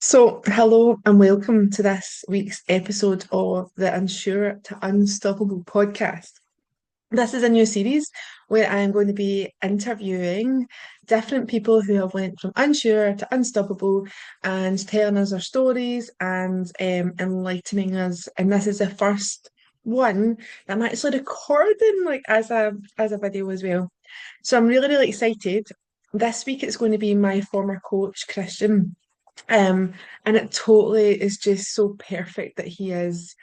Hello and welcome to this week's episode of the Unsure to Unstoppable podcast. This is a new series where I am going to be interviewing different people who have went from unsure to unstoppable and telling us their stories and enlightening us. And this is the first one that I'm actually recording like as a video as well. So I'm really excited. This week it's going to be my former coach, Christian. Um, and it totally is just so perfect that he is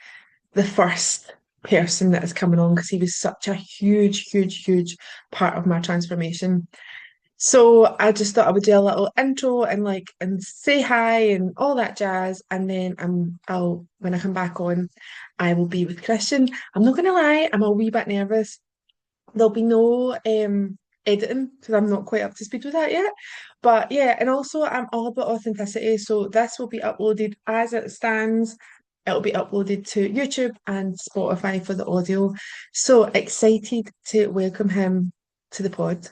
the first person that is coming on because he was such a huge part of my transformation. So I just thought I would do a little intro and say hi and all that jazz. And then I'll when I come back on, I will be with Christian. I'm not gonna lie, I'm a wee bit nervous. There'll be no editing because I'm not quite up to speed with that yet. But yeah, and also I'm all about authenticity. So this will be uploaded as it stands. It'll be uploaded to YouTube and Spotify for the audio. So excited to welcome him to the pod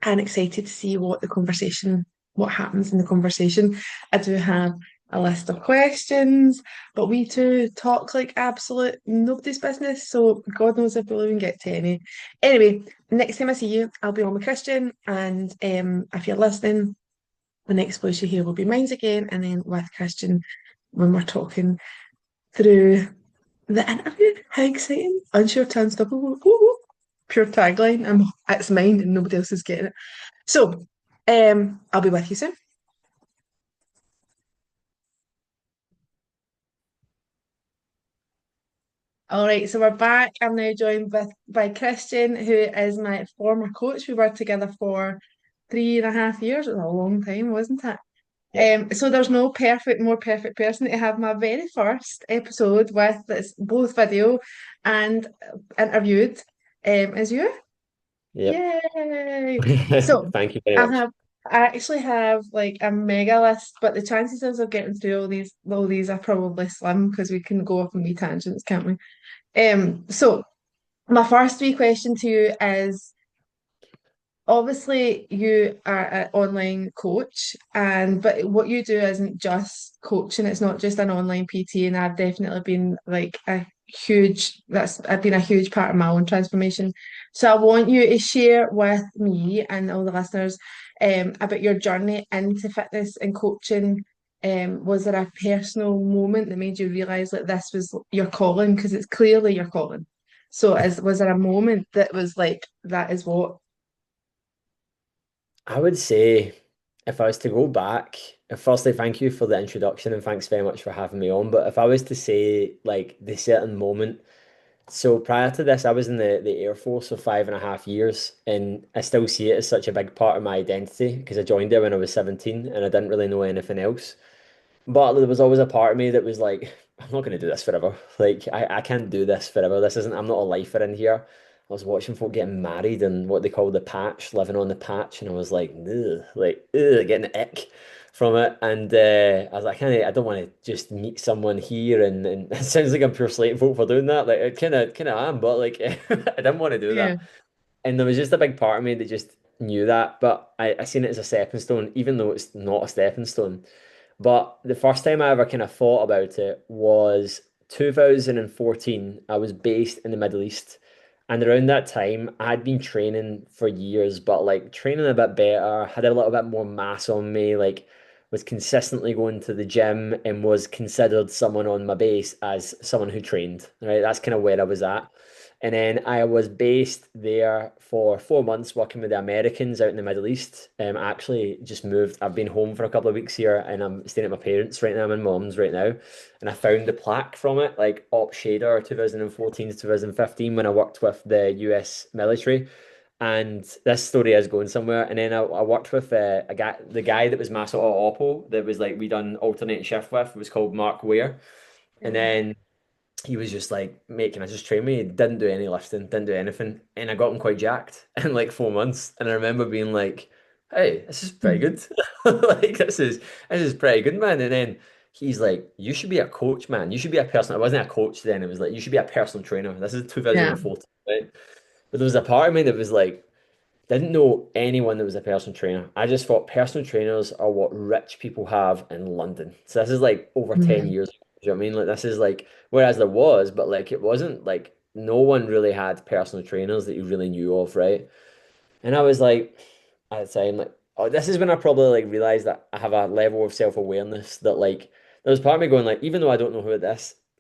and excited to see what happens in the conversation. I do have a list of questions, but we two talk like absolute nobody's business, so God knows if we'll even get to any. Anyway, next time I see you, I'll be on with Christian, and if you're listening, the next voice you hear will be mine again, and then with Christian when we're talking through the interview. How exciting! Unsure to unstoppable. Woo-hoo. Pure tagline. It's mine and nobody else is getting it. I'll be with you soon. All right, so we're back. I'm now joined by Christian, who is my former coach. We worked together for 3.5 years. It was a long time, wasn't it? Yep. So there's no more perfect person to have my very first episode with that's both video and interviewed as you. Yep. Yay! So Thank you very I much. have I actually have like a mega list, but the chances of getting through all these are probably slim because we can go off on wee tangents, can't we? So my first wee question to you is obviously you are an online coach and but what you do isn't just coaching, it's not just an online PT, and I've definitely been like a huge that's I've been a huge part of my own transformation. So I want you to share with me and all the listeners about your journey into fitness and coaching. Was there a personal moment that made you realize that this was your calling? Because it's clearly your calling. So was there a moment that was like that is what I would say if I was to go back, firstly, thank you for the introduction and thanks very much for having me on. But if I was to say like the certain moment, so prior to this, I was in the Air Force for 5.5 years, and I still see it as such a big part of my identity because I joined there when I was 17 and I didn't really know anything else. But there was always a part of me that was like, I'm not going to do this forever. Like, I can't do this forever. I'm not a lifer in here. I was watching folk getting married and what they call the patch, living on the patch. And I was like, ugh, getting the ick from it. And I was like, I don't want to just meet someone here. And it sounds like I'm pure slating folk for doing that. Like, I kind of am, but like, I didn't want to do yeah. that. And there was just a big part of me that just knew that. But I seen it as a stepping stone, even though it's not a stepping stone. But the first time I ever kind of thought about it was 2014. I was based in the Middle East. And around that time, I had been training for years, but like training a bit better, had a little bit more mass on me, like was consistently going to the gym and was considered someone on my base as someone who trained, right? That's kind of where I was at. And then I was based there for 4 months working with the Americans out in the Middle East. I actually just moved. I've been home for a couple of weeks here and I'm staying at my parents right now. I'm in mom's right now. And I found the plaque from it, like Op Shader 2014 to 2015 when I worked with the US military. And this story is going somewhere. And then I worked with a guy, the guy that was my sort of oppo that was like we done alternate shift with, was called Mark Ware. And Mm. then he was just like, mate, can I just train me? Didn't do any lifting, didn't do anything. And I got him quite jacked in like 4 months. And I remember being like, hey, this is pretty Mm. good. Like this is pretty good, man. And then he's like, you should be a coach, man. You should be a personal. I wasn't a coach then. It was like, you should be a personal trainer. This is Yeah. 2014, right? But there was a part of me that was like, Didn't know anyone that was a personal trainer. I just thought personal trainers are what rich people have in London. So this is like over 10 Mhm. years ago. Do you know what I mean? Like this is like whereas there was, but like it wasn't like no one really had personal trainers that you really knew of, right? And I was like, at the time, like, oh, this is when I probably like realized that I have a level of self-awareness that like there was part of me going like, even though I don't know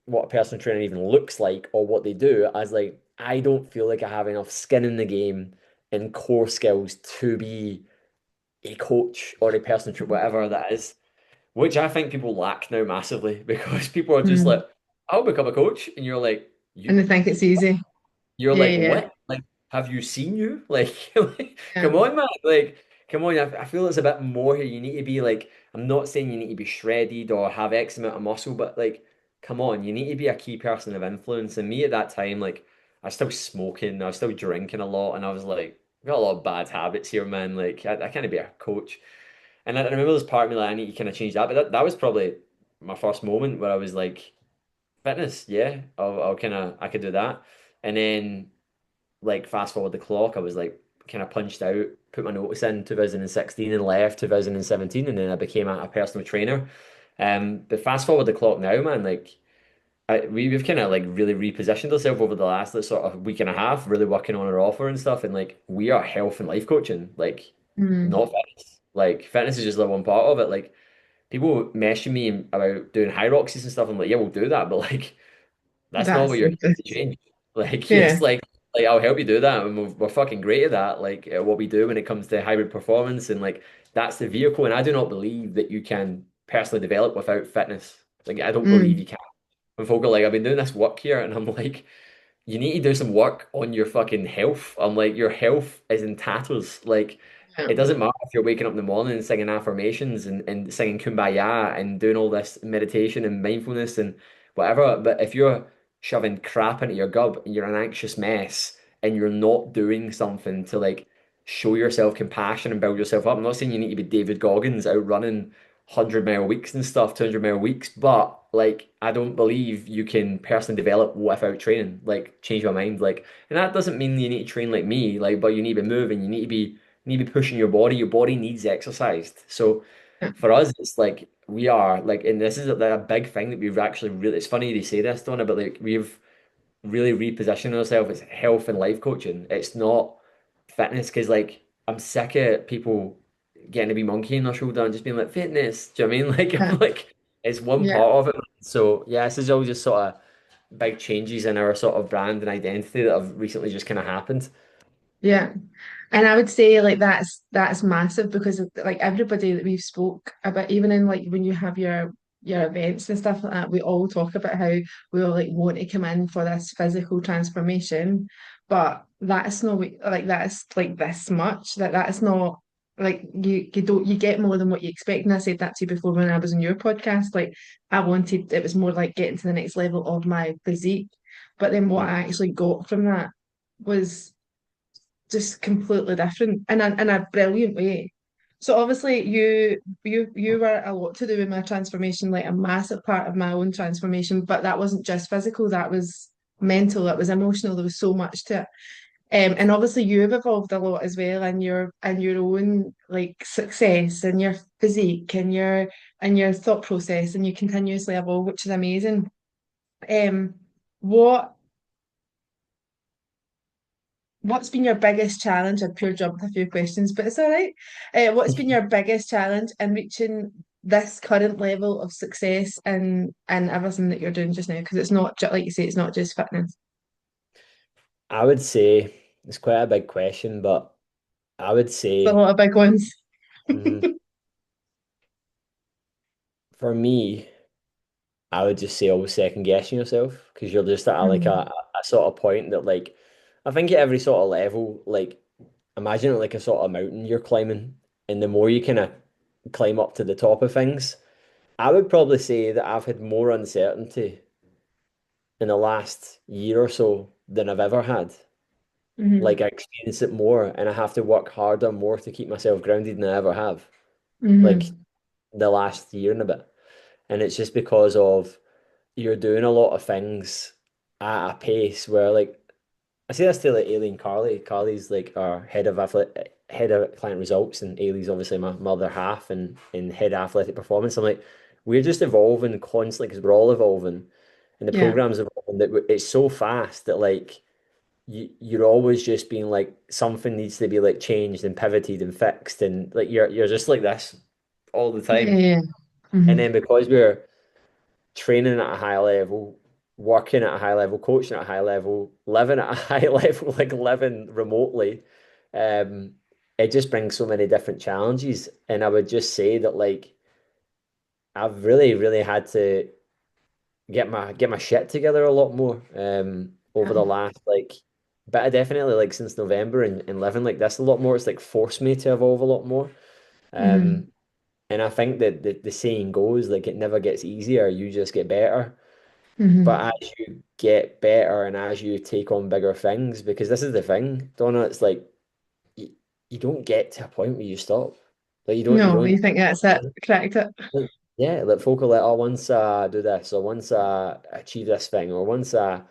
what a personal trainer even looks like or what they do, I was like, I don't feel like I have enough skin in the game and core skills to be a coach or a personal trainer, whatever that is, which I think people lack now massively because people are just like, Mm. I'll become a coach, and you're like, And you they think it's easy. you're Yeah, like, yeah, what? Like, have you seen you? Like, like, yeah. come on, man. Like, come on. I feel it's a bit more here. You need to be like, I'm not saying you need to be shredded or have X amount of muscle, but like, come on, you need to be a key person of influence. And me at that time, like, I was still smoking, I was still drinking a lot, and I was like, I've got a lot of bad habits here, man. Like, I can't be a coach. And I remember there's part of me like, I need to kind of change that. But that was probably my first moment where I was like, fitness, yeah, I'll kind of, I could do that. And then like fast forward the clock, I was like kind of punched out, put my notice in 2016 and left 2017, and then I became a personal trainer. But fast forward the clock now, man, like we've kind of like really repositioned ourselves over the last like, sort of week and a half, really working on our offer and stuff, and like we are health and life coaching, like Mm. not fitness. Like fitness is just like one part of it. Like people messaging me about doing high roxys and stuff. I'm like, yeah, we'll do that, but like that's not what That's you're like here this. to change. Like, Yeah. yes, like I'll help you do that, and we're fucking great at that. Like what we do when it comes to hybrid performance, and like that's the vehicle. And I do not believe that you can personally develop without fitness. Like I don't believe Mm. you can. And folk are like, I've been doing this work here, and I'm like, you need to do some work on your fucking health. I'm like, your health is in tatters. Like, Yeah. it doesn't matter if you're waking up in the morning and singing affirmations and singing Kumbaya and doing all this meditation and mindfulness and whatever. But if you're shoving crap into your gob and you're an anxious mess and you're not doing something to like show yourself compassion and build yourself up, I'm not saying you need to be David Goggins out running 100-mile weeks and stuff, 200-mile weeks, but like I don't believe you can personally develop without training. Like change my mind. Like, and that doesn't mean you need to train like me, like, but you need to be moving, you need to be pushing your body. Your body needs exercised. So Yeah. for us, it's like we are like, and this is a big thing that we've actually really, it's funny to say this, Donna, but like we've really repositioning ourselves as health and life coaching. It's not fitness because like I'm sick of people getting a wee monkey on their shoulder and just being like fitness. Do you know what I mean? Like I'm like it's one Yeah. part of it. So yeah, this is all just sort of big changes in our sort of brand and identity that have recently just kind of happened. Yeah. And I would say like that's massive because like everybody that we've spoke about, even in like when you have your events and stuff like that, we all talk about how we all like want to come in for this physical transformation, but that's not like that's like this much that's not like you don't you get more than what you expect. And I said that to you before when I was on your podcast. Like I wanted it was more like getting to the next level of my physique, but then what Mm. I actually got from that was just completely different in a brilliant way. So obviously you were a lot to do with my transformation, like a massive part of my own transformation, but that wasn't just physical, that was mental, that was emotional, there was so much to it. And obviously you've evolved a lot as well in your own like success and your physique and your thought process and you continuously evolve, which is amazing. Um what What's been your biggest challenge? I pure jumped a few questions, but it's all right. What's been your biggest challenge in reaching this current level of success and everything that you're doing just now? Because it's not just like you say, it's not just fitness. I would say it's quite a big question, but I would A say lot of big ones. mm, for me, I would just say always second guessing yourself because you're just at like Mm, a sort of point that like I think at every sort of level, like imagine it like a sort of mountain you're climbing, and the more you kind of climb up to the top of things, I would probably say that I've had more uncertainty in the last year or so than I've ever had. Like hmm I experience it more and I have to work harder more to keep myself grounded than I ever have. Like hmm the last year and a bit. And it's just because of you're doing a lot of things at a pace where like I say this to like Ailey and Carly. Carly's like our head of client results, and Ailey's obviously my other half and head athletic performance. I'm like, we're just evolving constantly because we're all evolving, and the Yeah. program's evolving. That it's so fast that like you're always just being like something needs to be like changed and pivoted and fixed, and like you're just like this all the Yeah. time. Yeah. And Hmm. then because we're training at a high level, working at a high level, coaching at a high level, living at a high level, like living remotely, um, it just brings so many different challenges. And I would just say that like I've really, really had to get my shit together a lot more over the last like but I definitely like since November and living like this a lot more. It's like forced me to evolve a lot more. Hmm. Um, and I think that the saying goes like it never gets easier, you just get better. Hmm. But as you get better and as you take on bigger things, because this is the thing, Donna, it's like you, you don't get to a point where you stop. Like you No, you don't think that's it? Correct it. like, yeah, like folk are like, oh, once I do this, or once I achieve this thing, or once I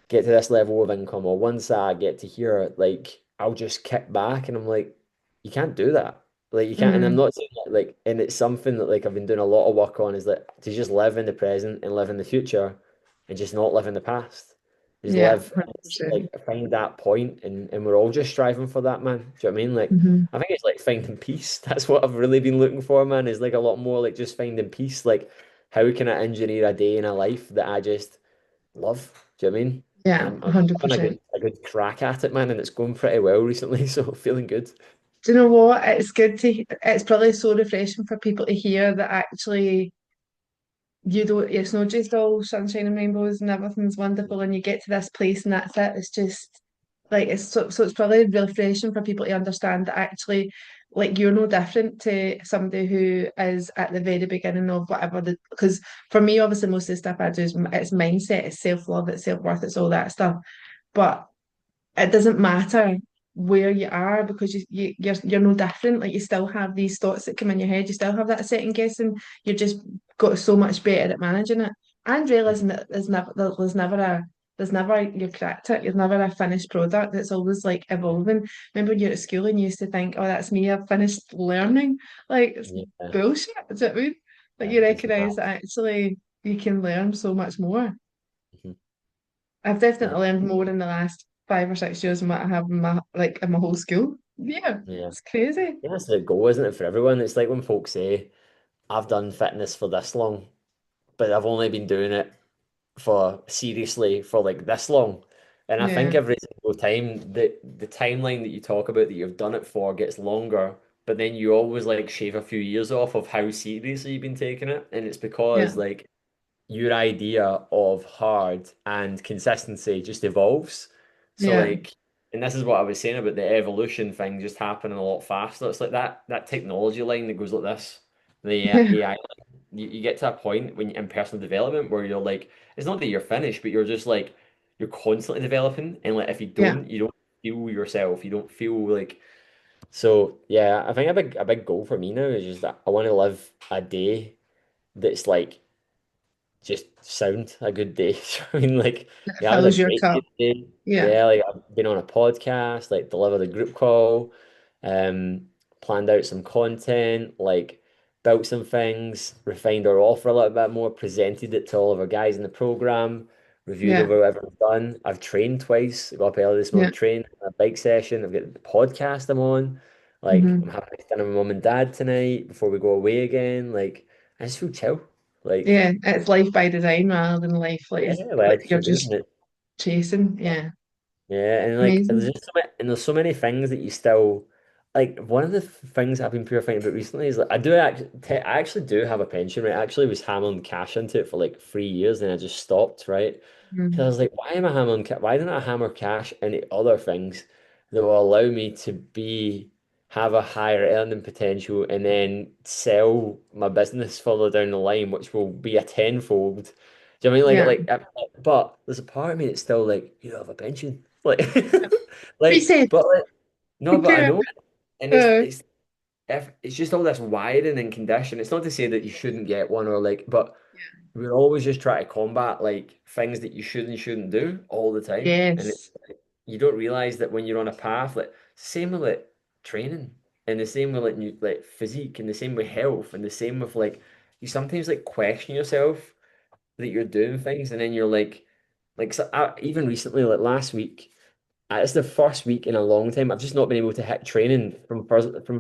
get to this level of income, or once I get to here, like I'll just kick back, and I'm like, you can't do that. Like you can't, and I'm Mm. not saying that like, and it's something that like I've been doing a lot of work on is like to just live in the present and live in the future, and just not live in the past. Just Yeah, live, like 100%. find that point, and we're all just striving for that, man. Do you know what I mean? Like Hmm. I think it's like finding peace. That's what I've really been looking for, man. Is like a lot more like just finding peace. Like how can I engineer a day in a life that I just love. Do you know what I mean? And Yeah, I'm having 100%. a good crack at it, man, and it's going pretty well recently, so feeling good. Do you know what? It's good to, it's probably so refreshing for people to hear that actually you don't, it's not just all sunshine and rainbows and everything's wonderful and you get to this place and that's it. It's just like, so it's probably really refreshing for people to understand that actually, like, you're no different to somebody who is at the very beginning of whatever because for me, obviously, most of the stuff I do is it's mindset, it's self-love, it's self-worth, it's all that stuff. But it doesn't matter where you are because you're no different. Like you still have these thoughts that come in your head. You still have that second guessing. You're just got so much better at managing it and realizing that there's never you're correct it. There's never a finished product. It's always like evolving. Remember when you're at school and you used to think, oh, that's me. I've finished learning. Like it's Yeah, bullshit. Do you know what I mean? Like yeah, you it's mad. recognize that actually you can learn so much more. Mhm. I've Yeah, definitely learned more in the last 5 or 6 years than what I have in my whole school. Yeah, yeah. it's crazy. Yeah, that's the goal, isn't it, for everyone? It's like when folks say, I've done fitness for this long, but I've only been doing it for seriously for like this long. And I think Yeah, every single time the timeline that you talk about that you've done it for gets longer, but then you always like shave a few years off of how seriously you've been taking it. And it's yeah, because like your idea of hard and consistency just evolves. So yeah, like, and this is what I was saying about the evolution thing just happening a lot faster. It's like that technology line that goes like this, the yeah, AI. You get to a point when in personal development where you're like, it's not that you're finished, but you're just like you're constantly developing, and like if yeah. you don't feel yourself, you don't feel like. So yeah, I think a big goal for me now is just that I want to live a day that's like just sound a good day. I mean, like, It yeah, I had a fills your great cup. day today. Yeah, Yeah, like I've been on a podcast, like delivered a group call, planned out some content, like built some things, refined our offer a little bit more, presented it to all of our guys in the program, reviewed yeah, over what everyone's done. I've trained twice. I got up early this yeah. morning, trained a bike session. I've got the podcast I'm on. Like, I'm Hmm. having dinner with mum and dad tonight before we go away again. Like, I just feel chill. Like, Yeah, it's life by design rather than life yeah, like like you're for doing just it. chasing. Yeah, Yeah, and like there's amazing. just so many, and there's so many things that you still like. One of the things I've been pure thinking about recently is like I actually do have a pension, right? I actually was hammering cash into it for like 3 years, and I just stopped, right? Because I Mm. was like, why am I hammering? Why don't I hammer cash into other things that will allow me to have a higher earning potential, and then sell my business further down the line, which will be a tenfold. Do you know what I Yeah, mean? But there's a part of me that's still like, you have a pension, like, reset. but like, no, but I Yeah, know, and it's if it's just all this wiring and condition. It's not to say that you shouldn't get one or like, but we're always just trying to combat like things that you shouldn't do all the time, and yes. you don't realize that when you're on a path, like same with like training, and the same with like like physique, and the same with health, and the same with like you sometimes like question yourself that you're doing things, and then you're like so even recently, like last week, it's the first week in a long time I've just not been able to hit training from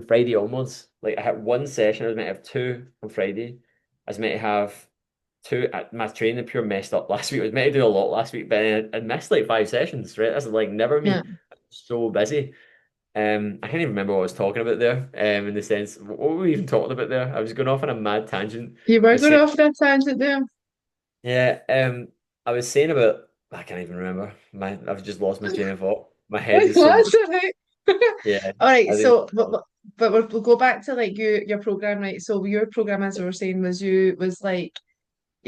Friday onwards. Like I had one session, I was meant to have two on Friday. I was meant to have two. My training pure messed up last week. I was meant to do a lot last week, but I missed like five sessions. Right, that's like never Yeah. me. I'm so busy. I can't even remember what I was talking about there. In the sense, what were we even talking about there? I was going off on a mad tangent. You I were was going saying, off that tangent there. yeah. I was saying about. I can't even remember. I've just lost my train of thought. My head is so. That's all right. Yeah, All right, I think. so but we'll go back to like your program, right? So your program, as we were saying, was like,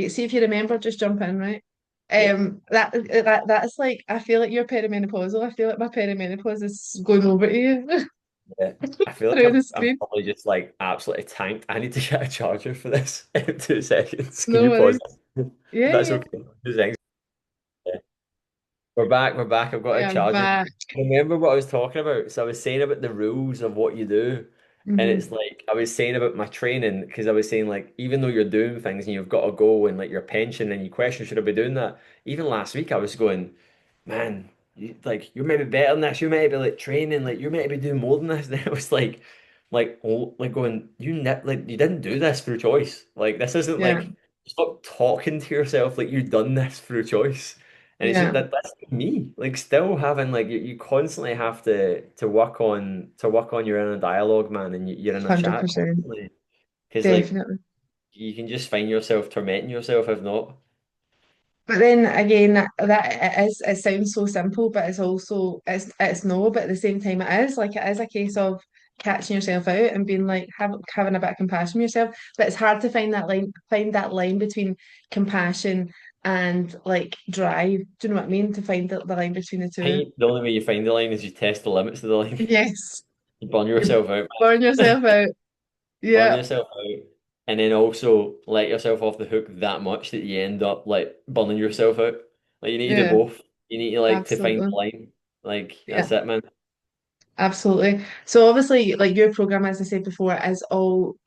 see if you remember, just jump in, right? Yeah, That's like, I feel like you're perimenopausal. I feel like my perimenopause is going over to you yeah. I feel like through the I'm screen. probably just like absolutely tanked. I need to get a charger for this in 2 seconds. Can No you pause worries. this? If Yeah, that's yeah, okay. 2 seconds. Yeah. We're back. We're back. I've got a yeah, I'm charger. back. Remember what I was talking about? So I was saying about the rules of what you do. And it's Hmm. like I was saying about my training because I was saying like even though you're doing things and you've got to go and like your pension and you question should I be doing that? Even last week I was going, man, you're maybe better than this. You might be like training, like you might be doing more than this. Then it was like oh, like going, like you didn't do this through choice. Like this isn't Yeah, like stop talking to yourself like you've done this through choice. And it's just yeah, that's me. Like still having like you constantly have to work on your inner dialogue, man, and your inner chat 100%. constantly. Because like Definitely. you can just find yourself tormenting yourself if not. But then again, it sounds so simple, but it's also it's no, but at the same time it is like it is a case of catching yourself out and being like having a bit of compassion for yourself. But it's hard to find that line between compassion and like drive. Do you know what I mean? To find the line between the I two. think the only way you find the line is you test the limits of the line. Yes. You burn You yourself out, burn man. yourself out. Burn Yeah. yourself out. And then also let yourself off the hook that much that you end up like burning yourself out. Like you need to do Yeah, both. You need to like to find absolutely. the line. Like Yeah. that's it, man. Absolutely. So obviously, like your program, as I said before, is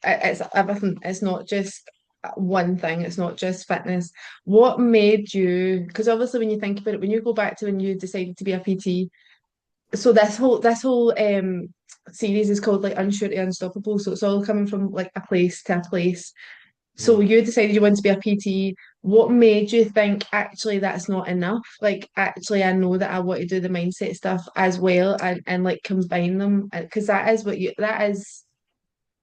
it's everything. It's not just one thing. It's not just fitness. What made you? Because obviously, when you think about it, when you go back to when you decided to be a PT, so this whole series is called like Unsure to Unstoppable. So it's all coming from like a place to a place. So Mm. you decided you wanted to be a PT. What made you think actually that's not enough? Like actually, I know that I want to do the mindset stuff as well and like combine them because that is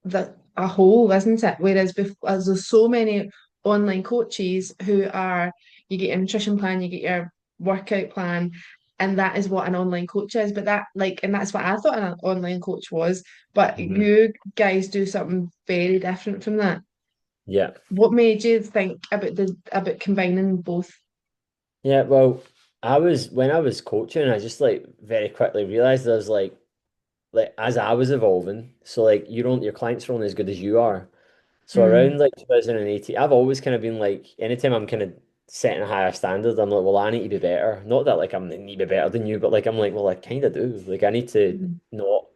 the a whole, isn't it? Whereas as there's so many online coaches who are you get your nutrition plan, you get your workout plan, and that is what an online coach is. But that like and that's what I thought an online coach was. But Hmm. you guys do something very different from that. Yeah. What made you think about combining both? Yeah, well, I was when I was coaching, I just like very quickly realized I was like as I was evolving, so like your clients are only as good as you are. So around Mm, like 2018, I've always kind of been like, anytime I'm kind of setting a higher standard, I'm like, well, I need to be better. Not that like I need to be better than you, but like I'm like, well, I kind of do. Like I need to mm, not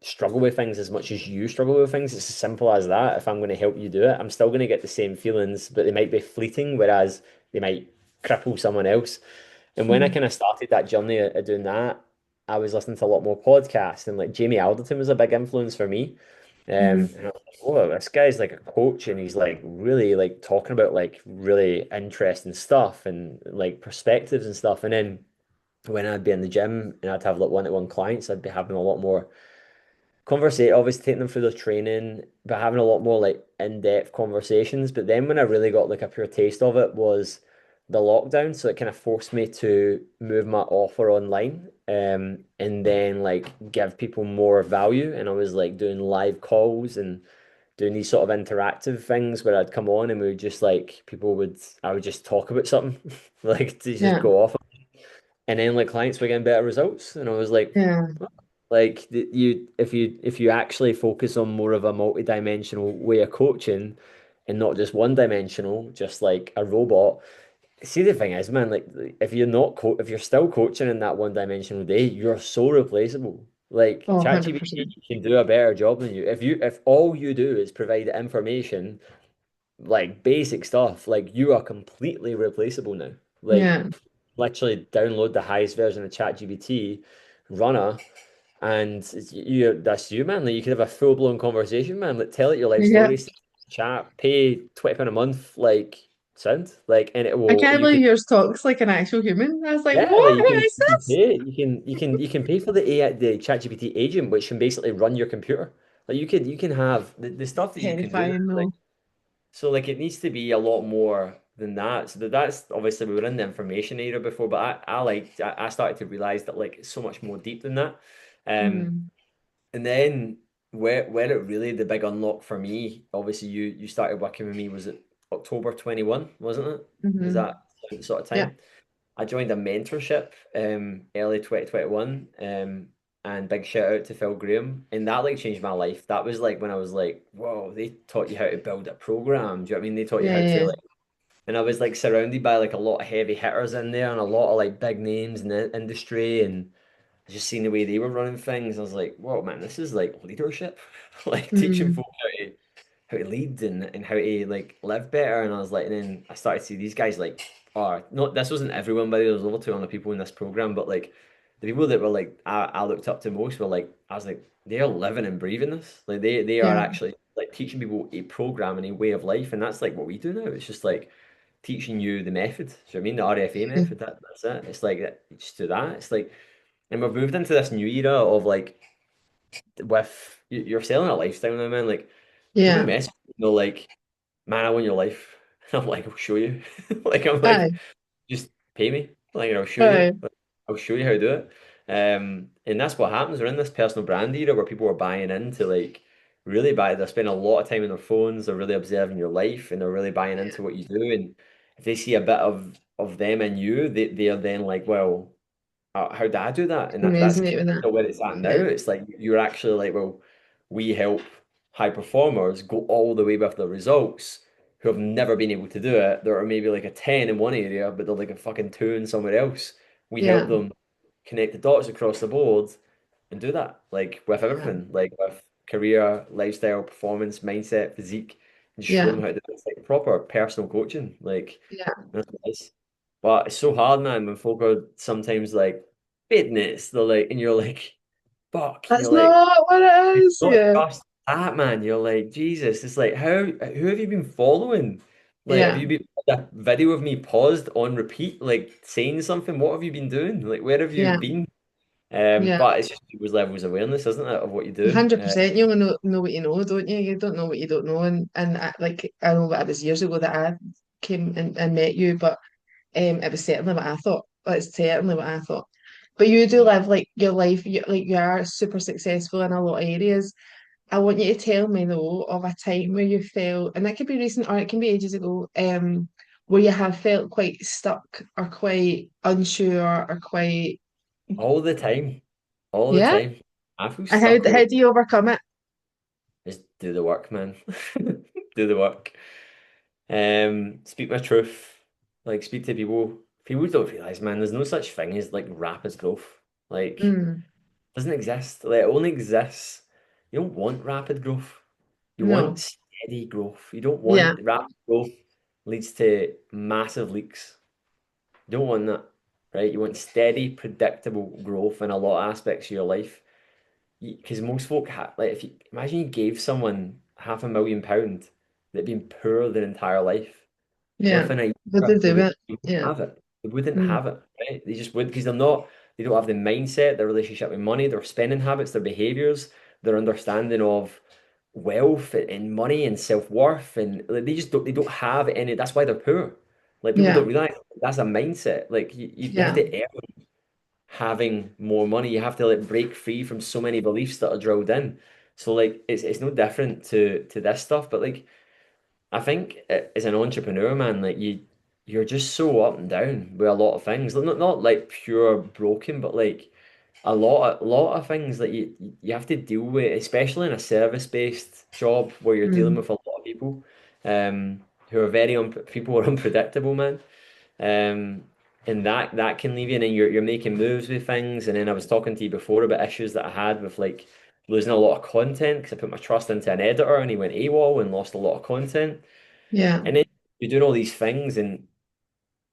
struggle with things as much as you struggle with things. It's as simple as that. If I'm going to help you do it, I'm still going to get the same feelings, but they might be fleeting, whereas they might cripple someone else. And when I mm, kind of started that journey of doing that, I was listening to a lot more podcasts, and like Jamie Alderton was a big influence for me. mm, And I was like, oh, this guy's like a coach, and he's like really like talking about like really interesting stuff and like perspectives and stuff. And then when I'd be in the gym and I'd have like one-to-one clients, I'd be having a lot more conversate, obviously taking them through the training, but having a lot more like in-depth conversations. But then when I really got like a pure taste of it was the lockdown. So it kind of forced me to move my offer online, and then like give people more value. And I was like doing live calls and doing these sort of interactive things where I'd come on and we would just like I would just talk about something like to just yeah, go off. And then like clients were getting better results. And I was like, yeah, like if you actually focus on more of a multi-dimensional way of coaching and not just one dimensional, just like a robot, see the thing is, man, like if you're not if you're still coaching in that one-dimensional day, you're so replaceable. Like Oh, ChatGPT 100%. can do a better job than you. If all you do is provide information, like basic stuff, like you are completely replaceable now. Like Yeah. literally download the highest version of ChatGPT, run a, and that's you, man. Like you could have a full-blown conversation, man. Like tell it your life Yeah. story, chat, pay £20 a month, like sound like, and it I will. can't You believe can, yours talks like an actual human. I was like, yeah, like what? Who is you can this? pay, you can pay for the AI, the ChatGPT agent, which can basically run your computer. Like you can have the stuff that you can do. Terrifying Like though. so, like it needs to be a lot more than that. So that's obviously we were in the information era before, but I started to realize that like it's so much more deep than that. Um, Mm, and then where it really the big unlock for me, obviously you started working with me, was it October 21, wasn't it? Is hmm. that the sort of Yeah. time? I joined a mentorship early 2021. And big shout out to Phil Graham. And that like changed my life. That was like when I was like, whoa, they taught you how to build a program. Do you know what I mean? They taught you Yeah. how to Yeah. like, and I was like surrounded by like a lot of heavy hitters in there and a lot of like big names in the industry. And I just seen the way they were running things. I was like, whoa, man, this is like leadership. Like teaching Mm, folk how to lead and how to like live better. And I was like, and then I started to see these guys like, oh, not this wasn't everyone, but there was over 200 people in this program. But like the people that were like I looked up to most were like, I was like, they are living and breathing this. Like they are yeah. actually like teaching people a program and a way of life, and that's like what we do now. It's just like teaching you the method. So I mean the RFA method. That's it. It's like just do that. It's like, and we've moved into this new era of like with you're selling a lifestyle now, man. Like people Yeah. mess with me, they're like, man, I want your life. And I'm like, I'll show you. Like I'm like, Aye. just pay me. Like I'll show you. Aye. Like, I'll show you how to do it. And that's what happens. We're in this personal brand era where people are buying into like really buy. They're spending a lot of time on their phones. They're really observing your life, and they're really buying Yeah. into what you do. And if they see a bit of them in you, they are then like, well, how do I do that? And that's Resonate kind with that. of where it's at now. Yeah. It's like you're actually like, well, we help high performers go all the way with the results who have never been able to do it. There are maybe like a 10 in one area, but they're like a fucking 2 in somewhere else. We help Yeah. them connect the dots across the board and do that, like with Yeah. everything, like with career, lifestyle, performance, mindset, physique, and just show Yeah. them how to do it. It's like proper personal coaching. Like Yeah. that's what it is. But it's so hard, man, when folk are sometimes like fitness, they're like, and you're like, fuck, That's you're like, not what it you is. not Yeah. trust that, man. You're like, Jesus, it's like, who have you been following? Like, have Yeah. you been a video of me paused on repeat, like saying something? What have you been doing? Like, where have you Yeah. been? Yeah. But it's just people's levels of awareness, isn't it, of what you do? 100%. You only know what you know, don't you? You don't know what you don't know. And like I know that it was years ago that I came and met you, but it was certainly what I thought. It's certainly what I thought. But you do live like your life. You are super successful in a lot of areas. I want you to tell me though of a time where you felt, and that could be recent or it can be ages ago, where you have felt quite stuck or quite unsure or quite, All the time, all the yeah. time. I feel And stuck all how do you overcome it? just do the work, man. Do the work. Speak my truth. Like speak to people. People don't realize, man, there's no such thing as like rapid growth. Like Mm, doesn't exist. Like it only exists. You don't want rapid growth. You want no. steady growth. You don't Yeah. want rapid growth leads to massive leaks. You don't want that, right? You want steady, predictable growth in a lot of aspects of your life. Because most folk like if you imagine you gave someone £500,000 that'd been poor their entire life, Yeah. within a But they year do it. they wouldn't Yeah. have it. They wouldn't Mm, have it, right? They just would because they don't have the mindset, their relationship with money, their spending habits, their behaviors, their understanding of wealth and money and self-worth, and like, they don't have any. That's why they're poor. Like people yeah. don't realize that's a mindset. Like you have Yeah. to having more money. You have to like break free from so many beliefs that are drilled in. So like it's no different to this stuff. But like I think as an entrepreneur, man, like you're just so up and down with a lot of things. Like, not like pure broken, but like a lot of things that you have to deal with, especially in a service-based job where you're dealing Mm, with a lot of people, who are very people are unpredictable, man. Um, and that can leave you, and then you're making moves with things. And then I was talking to you before about issues that I had with like losing a lot of content because I put my trust into an editor and he went AWOL and lost a lot of content. Yeah. And then you're doing all these things,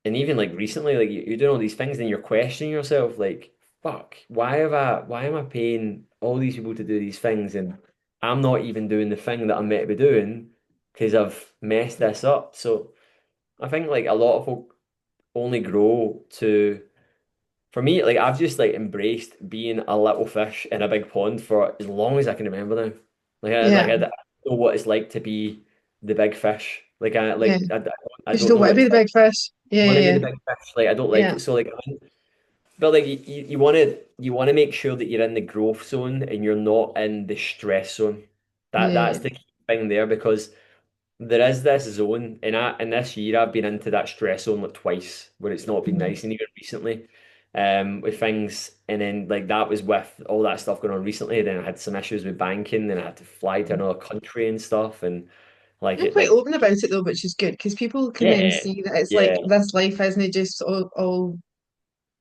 and even like recently, like you're doing all these things, and you're questioning yourself, like, fuck, why am I paying all these people to do these things, and I'm not even doing the thing that I'm meant to be doing because I've messed this up. So I think like a lot of folk only grow to, for me, like I've just like embraced being a little fish in a big pond for as long as I can remember now. Yeah. I don't know what it's like to be the big fish. Yeah. I Because you don't don't know want what to be it's the like. big fish. I Yeah, want to be yeah, the big fish. Like I don't like yeah, it. So like, but like you want to make sure that you're in the growth zone and you're not in the stress zone. yeah. That's the key thing there because there is this zone, and in this year I've been into that stress zone like twice, where it's not been Mm. nice, and even recently, with things, and then like that was with all that stuff going on recently. Then I had some issues with banking, and I had to fly to another country and stuff, and like You're it, quite like open about it though, which is good because people can then yeah, see that it's like yeah, this life isn't just all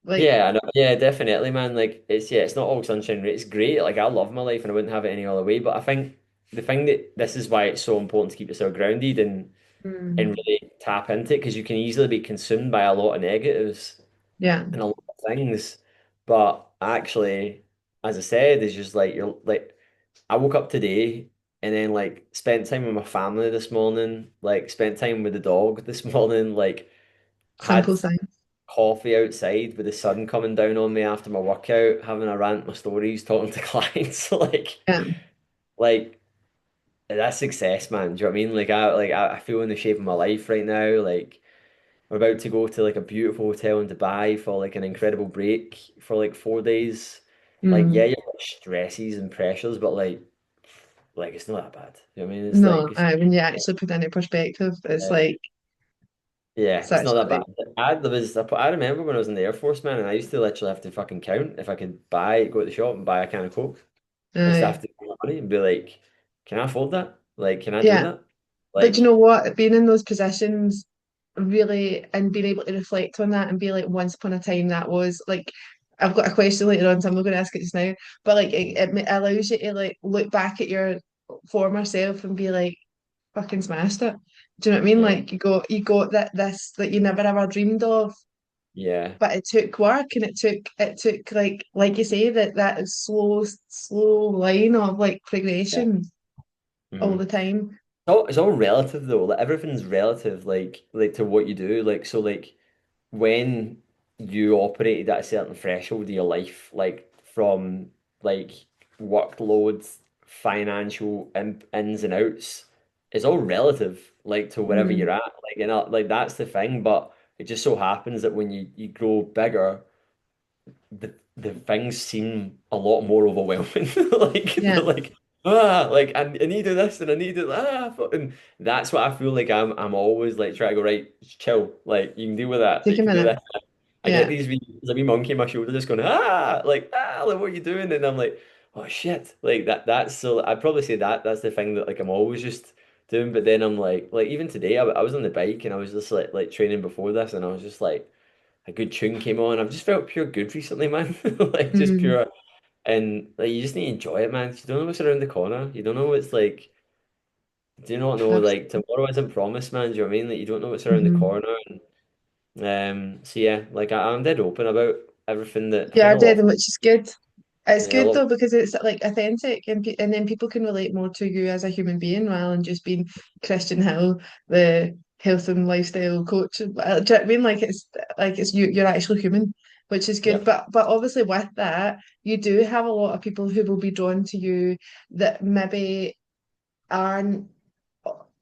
like yeah, I know, yeah, definitely, man. Like it's not all sunshine. It's great. Like I love my life, and I wouldn't have it any other way. But I think the thing that this is why it's so important to keep yourself grounded and mm, really tap into it because you can easily be consumed by a lot of negatives yeah, and a lot of things. But actually, as I said, it's just like you're like I woke up today and then like spent time with my family this morning, like spent time with the dog this morning, like had simple thing. coffee outside with the sun coming down on me after my workout, having a rant, my stories, talking to clients, Yeah, like that's success, man. Do you know what I mean? I feel in the shape of my life right now, like. We're about to go to like a beautiful hotel in Dubai for like an incredible break for like 4 days. Like, yeah, mm, you've got stresses and pressures, but like it's not that bad. You know what I mean? It's no, like it's when you actually put it into perspective, it's uh, like yeah, it's it's not that bad. actually I remember when I was in the Air Force, man, and I used to literally have to fucking count if I could go to the shop and buy a can of Coke. I used to uh, have to count money and be like, can I afford that? Like, can I do yeah. that? But you Like, know what? Being in those positions really and being able to reflect on that and be like, once upon a time that was like, I've got a question later on, so I'm not going to ask it just now. But like, it allows you to like look back at your former self and be like, fucking smashed it. Do you know what I mean? yeah, Like you got this that you never ever dreamed of, yeah, but it took work and it took like you say that slow line of like yeah. progression all Mhm. the time. It's all relative though. Like everything's relative, like to what you do. Like so, like when you operated at a certain threshold of your life, like from like workloads, financial ins and outs, it's all relative, like to wherever Mm, you're at. Like like that's the thing. But it just so happens that when you grow bigger the things seem a lot more overwhelming. Like yeah, they're like I need to do this and I need to and that's what I feel like I'm always like trying to go right, chill. Like you can deal with that. Like take you a can do minute. that. I get Yeah. these there's a wee monkey on my shoulder just going like what are you doing? And I'm like, oh shit. Like that's so I'd probably say that's the thing that like I'm always just doing. But then I'm like even today I was on the bike and I was just like training before this and I was just like a good tune came on. I've just felt pure good recently, man. Like just Mm, pure, and like you just need to enjoy it, man. 'Cause you don't know what's around the corner. You don't know what's like. Do you not know abs- like tomorrow isn't promised, man? Do you know what I mean? Like you don't know what's around the mhm. corner. So yeah, like I'm dead open about everything that I Yeah, think I a lot did, of which is good. It's yeah, a good lot of, though because it's like authentic and then people can relate more to you as a human being rather than just being Christian Hill, the health and lifestyle coach. Do you know what I mean? Like it's you're actually human, which is good. yeah. But obviously with that, you do have a lot of people who will be drawn to you that maybe aren't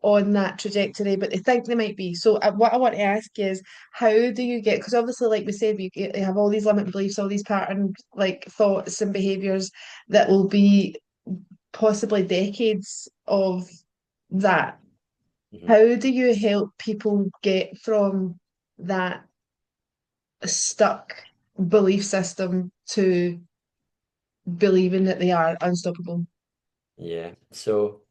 on that trajectory, but they think they might be. So what I want to ask is, how do you get? Because obviously, like we said, you have all these limiting beliefs, all these pattern like thoughts and behaviors that will be possibly decades of that. Mhm. How do you help people get from that stuck belief system to believing that they are unstoppable? Yeah. So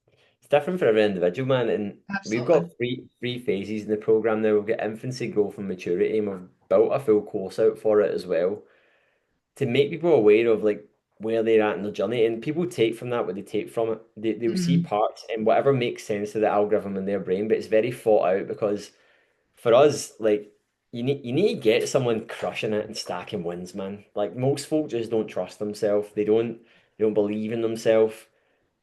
different for every individual, man. And we've got Absolutely. three phases in the program now. We've got infancy, growth, and maturity, and we've built a full course out for it as well to make people aware of like where they're at in their journey. And people take from that what they take from it. They'll see Mm, parts and whatever makes sense to the algorithm in their brain, but it's very thought out because for us, like you need to get someone crushing it and stacking wins, man. Like most folk just don't trust themselves. They don't believe in themselves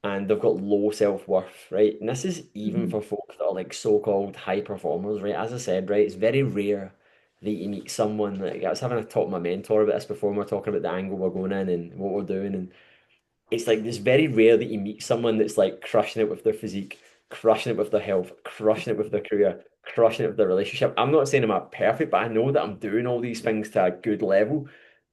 and they've got low self-worth, right? And this is even mm, for folk that are like so-called high performers, right? As I said, right, it's very rare that you meet someone like I was having a talk with my mentor about this before, and we're talking about the angle we're going in and what we're doing, and it's like it's very rare that you meet someone that's like crushing it with their physique, crushing it with their health, crushing it with their career, crushing it with their relationship. I'm not saying I'm perfect, but I know that I'm doing all these things to a good level.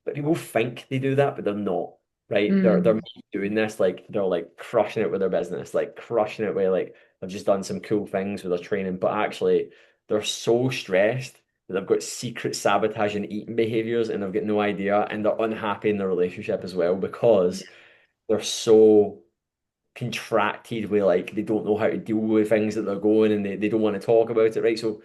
But people think they do that, but they're not, right? They're mm. doing this like they're like crushing it with their business, like crushing it with like they've just done some cool things with their training, but actually they're so stressed that they've got secret sabotaging eating behaviors and they've got no idea and they're unhappy in their relationship as well because they're so contracted where like they don't know how to deal with things that they're going and they don't want to talk about it, right? So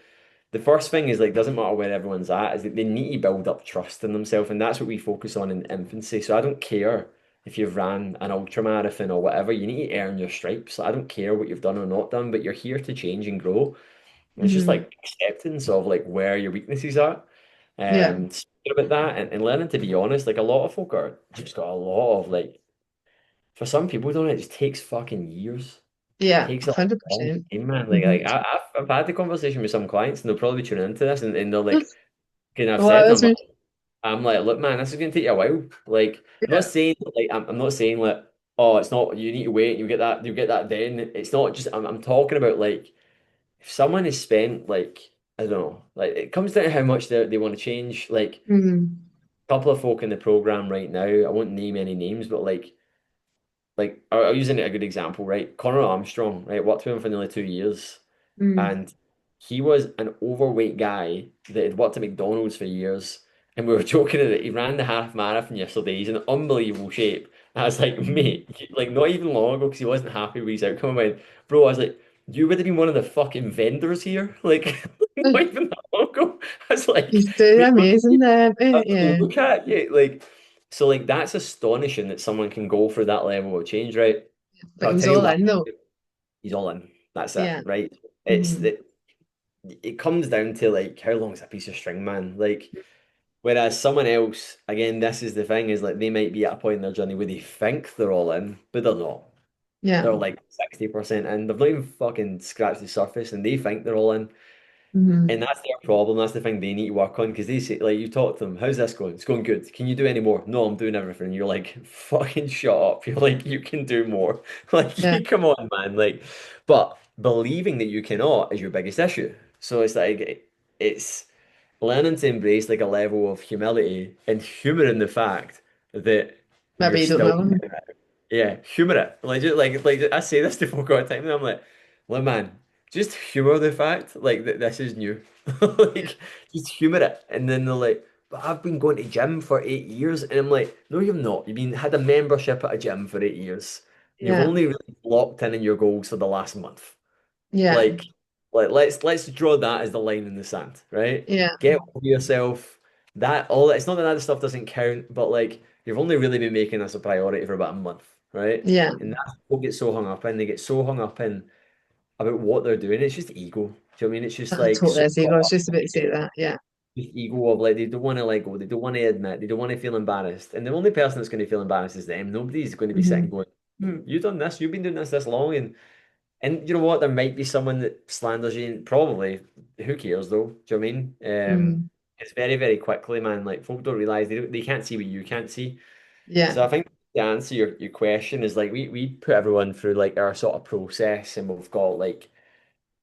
the first thing is like doesn't matter where everyone's at, is that they need to build up trust in themselves, and that's what we focus on in infancy. So I don't care if you've ran an ultra marathon or whatever, you need to earn your stripes. I don't care what you've done or not done, but you're here to change and grow. And it's just Mm. like acceptance of like where your weaknesses are. Yeah. Speaking about that and learning to be honest, like a lot of folk are just got a lot of like for some people, don't it? It just takes fucking years. Yeah. Takes a long 100%. time, man. Like, Mm-hmm. I've had the conversation with some clients, and they'll probably be tuning into this, and they're like, "Can I've Well, said to that's them, me. I'm like, look, man, this is gonna take you a while. Like, I'm not Yeah. saying like I'm not saying like, oh, it's not. You need to wait. You get that then. It's not just. I'm talking about like if someone has spent like I don't know, like it comes down to how much they want to change. Like Mm, a couple of folk in the program right now, I won't name any names, but like I'll use a good example, right? Connor Armstrong, right? Worked with him for nearly 2 years, mm, and he was an overweight guy that had worked at McDonald's for years. And we were joking that he ran the half marathon yesterday. He's in unbelievable shape. And I was like, mm. mate, like not even long ago because he wasn't happy with his outcome. I went, bro, I was like, you would have been one of the fucking vendors here, like not even that long ago. I was like, He's doing mate, amazing then. Yeah. look at you, like so, like that's astonishing that someone can go through that level of change, right? But But he I'll was tell you all why in though. he's all in. That's it, Yeah. right? It's Mm, that it comes down to like how long's a piece of string, man? Like, whereas someone else, again, this is the thing, is like they might be at a point in their journey where they think they're all in, but they're not. yeah. They're like 60% in. They've not even fucking scratched the surface and they think they're all in. And Mm, that's their problem. That's the thing they need to work on because they say, like, you talk to them, how's this going? It's going good. Can you do any more? No, I'm doing everything. You're like, fucking shut up. You're like, you can do more. Like, yeah. come on, man. Like, but believing that you cannot is your biggest issue. So it's like, it's learning to embrace like a level of humility and humor in the fact that you're Maybe you don't still know him. yeah, humor it. Like I say this to folk all the time, and I'm like, look, man, just humor the fact like that this is new. Yeah. Like, just humor it. And then they're like, but I've been going to gym for 8 years, and I'm like, no, you've not. You've been had a membership at a gym for 8 years. You've Yeah. only really locked in your goals for the last month. Yeah. Like, let's draw that as the line in the sand, right? Yeah. Get over yourself. That all it's not that other stuff doesn't count, but like you've only really been making this a priority for about a month, right? Yeah. And that's what people get so hung up in. They get so hung up in about what they're doing. It's just ego. Do you know what I mean? It's just like Totally so is ego. I caught was up just about to say that. Yeah. with ego of like they don't want to let go, they don't want to admit, they don't want to feel embarrassed. And the only person that's going to feel embarrassed is them. Nobody's going to be sitting Hmm. going, you've done this, you've been doing this long, and you know what? There might be someone that slanders you. Probably, who cares though? Do you know what I mean? Mm. It's very, very quickly, man. Like folk don't realize they can't see what you can't see. Yeah. So I think the answer your question is like we put everyone through like our sort of process, and we've got like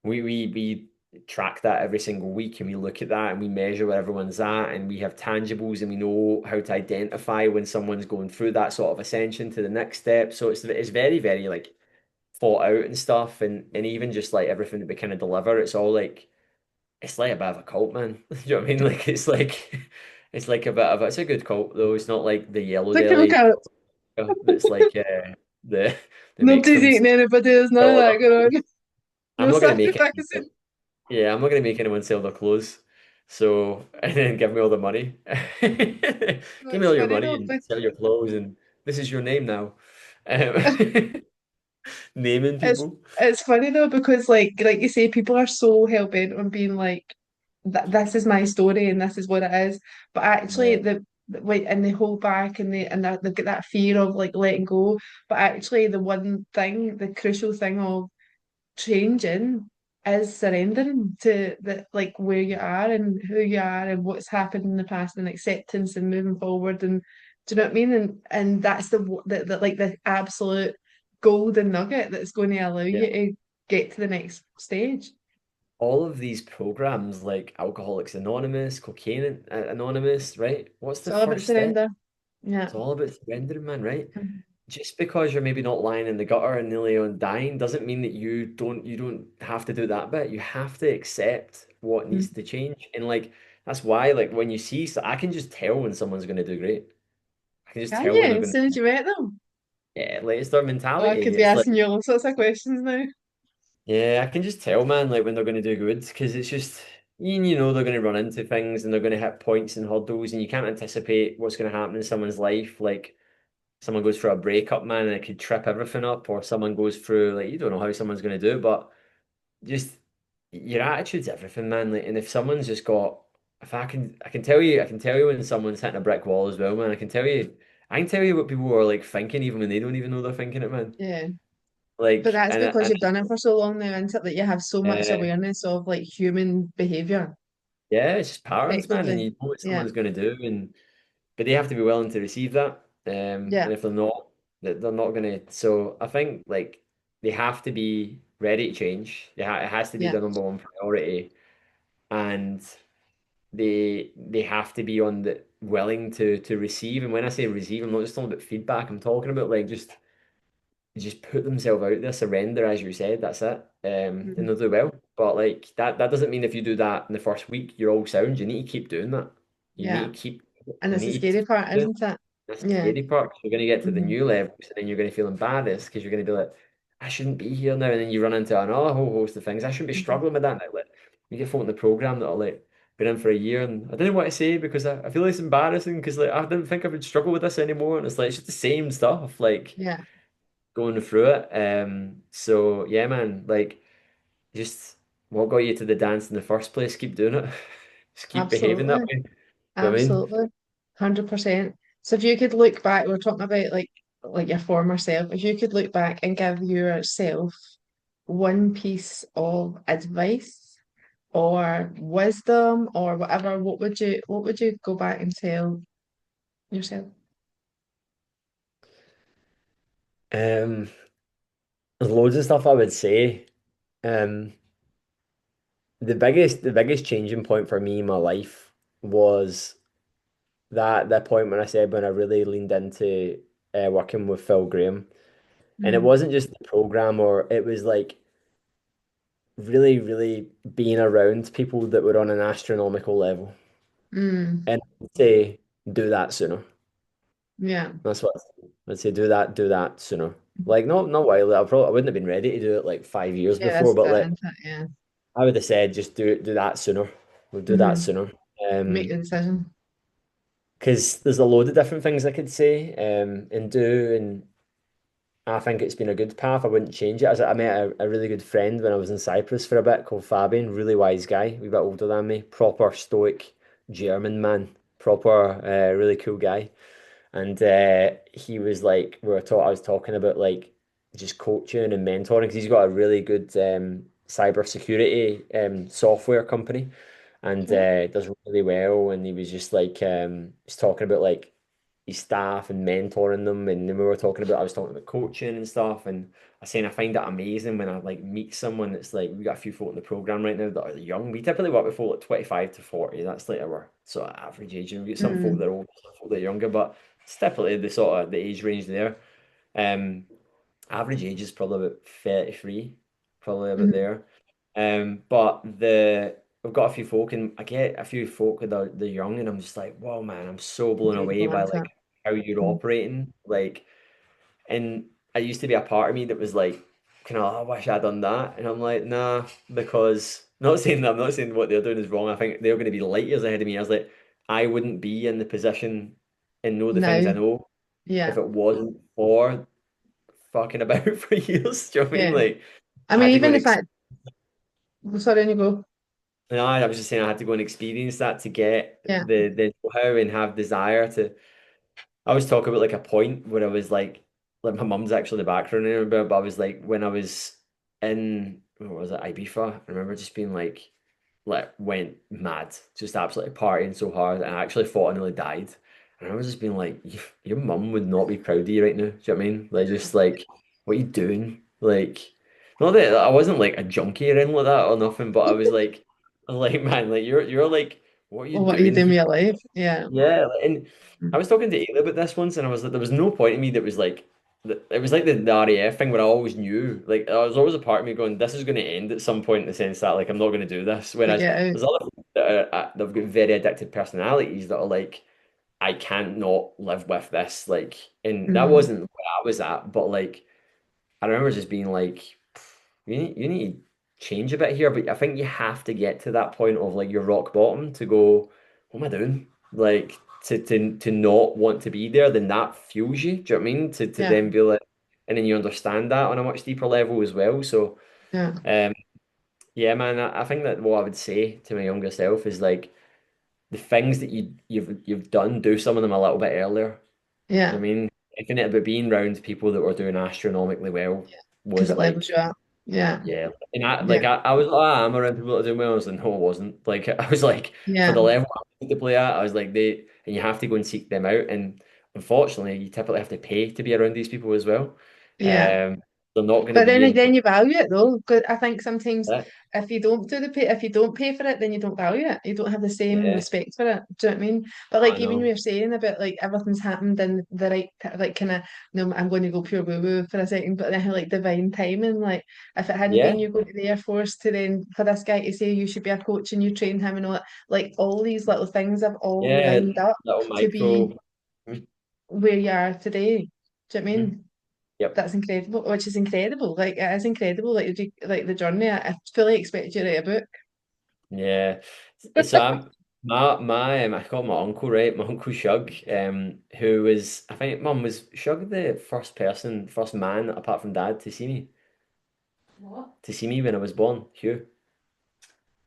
we track that every single week, and we look at that and we measure where everyone's at, and we have tangibles, and we know how to identify when someone's going through that sort of ascension to the next step. So it's very, very like thought out and stuff, and even just like everything that we kind of deliver, it's all like it's like a bit of a cult, man. Do you know what I mean? Like it's like a bit of it's a good cult though. It's not like the yellow Take a look deli at it. that's like that that makes Nobody's them eating anybody. There's none of sell that going on. I'm No not gonna make it. sacrificing. Yeah, I'm not gonna make anyone sell their clothes. So and then give me all the money. No, Give me it's all your funny money though, and but sell your clothes and this is your name now. Um, naming it's people. it's funny though because like you say, people are so hell bent on being like that. This is my story and this is what it is. But actually, Yeah. wait, and they hold back and they've got that fear of like letting go. But actually, the one thing, the crucial thing of changing is surrendering to the like where you are and who you are and what's happened in the past and acceptance and moving forward and do you know what I mean? And that's the like the absolute golden nugget that's going to allow Yeah. you to get to the next stage. All of these programs like Alcoholics Anonymous, Cocaine Anonymous, right? What's It's the all about first step? surrender. Yeah. It's all about surrendering, man, right? Just because you're maybe not lying in the gutter and nearly on dying doesn't mean that you don't have to do that bit. You have to accept what needs Mhm. to change. And like that's why like when you see so I can just tell when someone's gonna do great. I can just Can tell when you? they're As gonna soon as you met them? yeah, like it's their Oh, I mentality. could be It's like asking you all sorts of questions now. yeah, I can just tell, man, like when they're gonna do good because it's just you know they're gonna run into things and they're gonna hit points and hurdles and you can't anticipate what's gonna happen in someone's life. Like someone goes through a breakup, man, and it could trip everything up, or someone goes through like you don't know how someone's going to do it, but just your attitude's everything, man. Like, and if someone's just got, if I can tell you when someone's hitting a brick wall as well, man. I can tell you what people are like thinking even when they don't even know they're thinking it, man. Yeah. But Like, that's because you've done it for so long now, isn't it? That you have so much uh, awareness of like human behavior, yeah, it's just patterns, man, and effectively. you know what Yeah. someone's going to do, and but they have to be willing to receive that. And Yeah. if they're not, they're not gonna. So I think like they have to be ready to change. It has to be Yeah. their number one priority, and they have to be on the willing to receive. And when I say receive, I'm not just talking about feedback. I'm talking about like just put themselves out there, surrender, as you said. That's it. And Mhm. they'll do well. But like that doesn't mean if you do that in the first week, you're all sound. You need to keep doing that. You Yeah. need to keep. And You it's the need to scary keep part, doing. isn't it? That's the Yeah. scary part. 'Cause you're going to get to the Hmm. new levels, and then you're going to feel embarrassed because you're going to be like, I shouldn't be here now. And then you run into another whole host of things. I shouldn't be Hmm. struggling with that now. Like, you get folk in the program that are like, been in for a year, and I didn't want to say because I feel it's embarrassing because like I didn't think I would struggle with this anymore. And it's like, it's just the same stuff, like Yeah. going through it. So yeah, man, like just what got you to the dance in the first place? Keep doing it. Just keep behaving that Absolutely. way. You know what I mean? Absolutely. 100%. So if you could look back, we're talking about like your former self, if you could look back and give yourself one piece of advice or wisdom or whatever, what would you go back and tell yourself? Um, there's loads of stuff I would say. Um, the biggest changing point for me in my life was that point when I said when I really leaned into working with Phil Graham, and it Mm. wasn't just the program, or it was like really, really being around people that were on an astronomical level, Mm. and I'd say do that sooner. Yeah. That's what I'd say. Do that sooner. Like not while I wouldn't have been ready to do it like 5 years Yeah, before, that's but it, like isn't it? Yeah. I would have said just do that sooner. We'll do that Hmm. sooner. Make the decision. Because there's a load of different things I could say and do, and I think it's been a good path. I wouldn't change it. I met a really good friend when I was in Cyprus for a bit called Fabian, really wise guy, a wee bit older than me, proper stoic German man, proper really cool guy. And he was like, I was talking about like just coaching and mentoring because he's got a really good cyber security software company and Okay. does really well. And he was just like, he's talking about like his staff and mentoring them. And then I was talking about coaching and stuff. And I was saying I find that amazing when I like meet someone that's like, we got a few folk in the program right now that are young. We typically work with folk like 25 to 40. That's like our sort of average age. And we get some folk Mm. that are older, some folk that are younger, but it's typically the sort of the age range there. Um, Average age is probably about 33, probably about Mm. there. But the we've got a few folk, and I get a few folk that are the young, and I'm just like, whoa, man, I'm so blown Ready to away go by into it. like how you're Mm. operating, like, and I used to be a part of me that was like, kind of, I wish I'd done that. And I'm like, nah, because I'm not saying what they're doing is wrong. I think they're going to be light years ahead of me. I was like, I wouldn't be in the position and know the things Now, I know if yeah, it wasn't for fucking about for years. Do you know what I mean? yeah. Like, I I mean, had to go even and the fact, sorry, on you go. no, I was just saying I had to go and experience that to get Yeah. the know-how and have desire to. I always talk about like a point where I was like my mum's actually the background in it, but I was like when I was in what was it, Ibiza, I remember just being like went mad, just absolutely partying so hard, and I actually thought I nearly died. And I was just being like, your mum would not be proud of you right now. Do you know what I mean? Like just like, what are you doing? Like, not that I wasn't like a junkie or anything like that or nothing, but I was like, man, like you're like, what are you Well, what are you doing doing here? with your life? Yeah. Yeah, and I Mm. was talking to Ayla about this once, and I was like, there was no point in me that was like, it was like the RAF thing where I always knew, like, there was always a part of me going, this is going to end at some point in the sense that, like, I'm not going to do this. To Whereas get out. there's other people that are, they've got very addictive personalities that are like, I can't not live with this. Like, and that Mm. wasn't where I was at, but like, I remember just being like, you need to change a bit here, but I think you have to get to that point of like your rock bottom to go, what am I doing? Like to not want to be there, then that fuels you. Do you know what I mean? To Yeah. then be like, and then you understand that on a much deeper level as well. So Yeah. um yeah, man, I think that what I would say to my younger self is like the things that you've done, do some of them a little bit earlier. Do you know Yeah. what I mean? Thinking it about being around people that were doing astronomically well Because was it levels like, you up. Yeah. yeah. And I Yeah. I was like, I'm around people that are doing well. I was like, no, I wasn't. Like I was like, for Yeah. the level I wanted to play at, I was like, and you have to go and seek them out. And unfortunately, you typically have to pay to be around these people as well. Yeah. They're not going to But then be in again, you value it though. 'Cause I think sometimes that. if you don't pay for it, then you don't value it. You don't have the same Yeah, respect for it. Do you know what I mean? But I like even know. we were saying about like everything's happened in the right like kind of no, I'm going to go pure woo woo for a second, but then like divine timing. Like if it hadn't Yeah, been you going to the Air Force to then for this guy to say you should be a coach and you train him and all that, like all these little things have all yeah, lined up little to micro. be where you are today. Do you know what I Mhm. mean? Yep. That's incredible, which is incredible. Like it is incredible. Like the journey. I fully expect you to write a book. Yeah. So I call my uncle, right? My uncle Shug, who was I think mum was Shug the first person, first man apart from dad to see me. What? To see me when I was born, Hugh.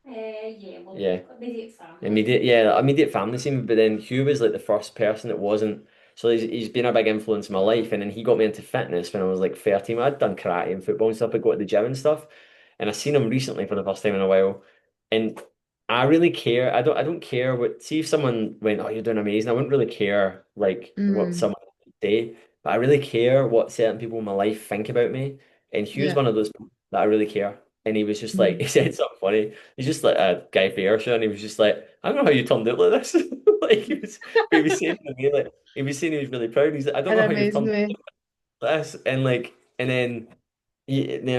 Yeah, well, yeah. Immediate family. Immediate family scene. But then Hugh was like the first person that wasn't. So he's been a big influence in my life, and then he got me into fitness when I was like 13. I'd done karate and football and stuff, but go to the gym and stuff. And I seen him recently for the first time in a while, and I really care. I don't care what. See if someone went, "Oh, you're doing amazing." I wouldn't really care like what Mm, someone would say, but I really care what certain people in my life think about me. And Hugh's yeah. one of those people that I really care. And he was just like, Mm. he said something funny. He's just like a Guy Fawkes, and he was just like, I don't know how you turned out like this. Like but he was saying to me, like he was saying he was really proud. He's like, I don't In know an how you've amazing turned way. out like this, and like, and then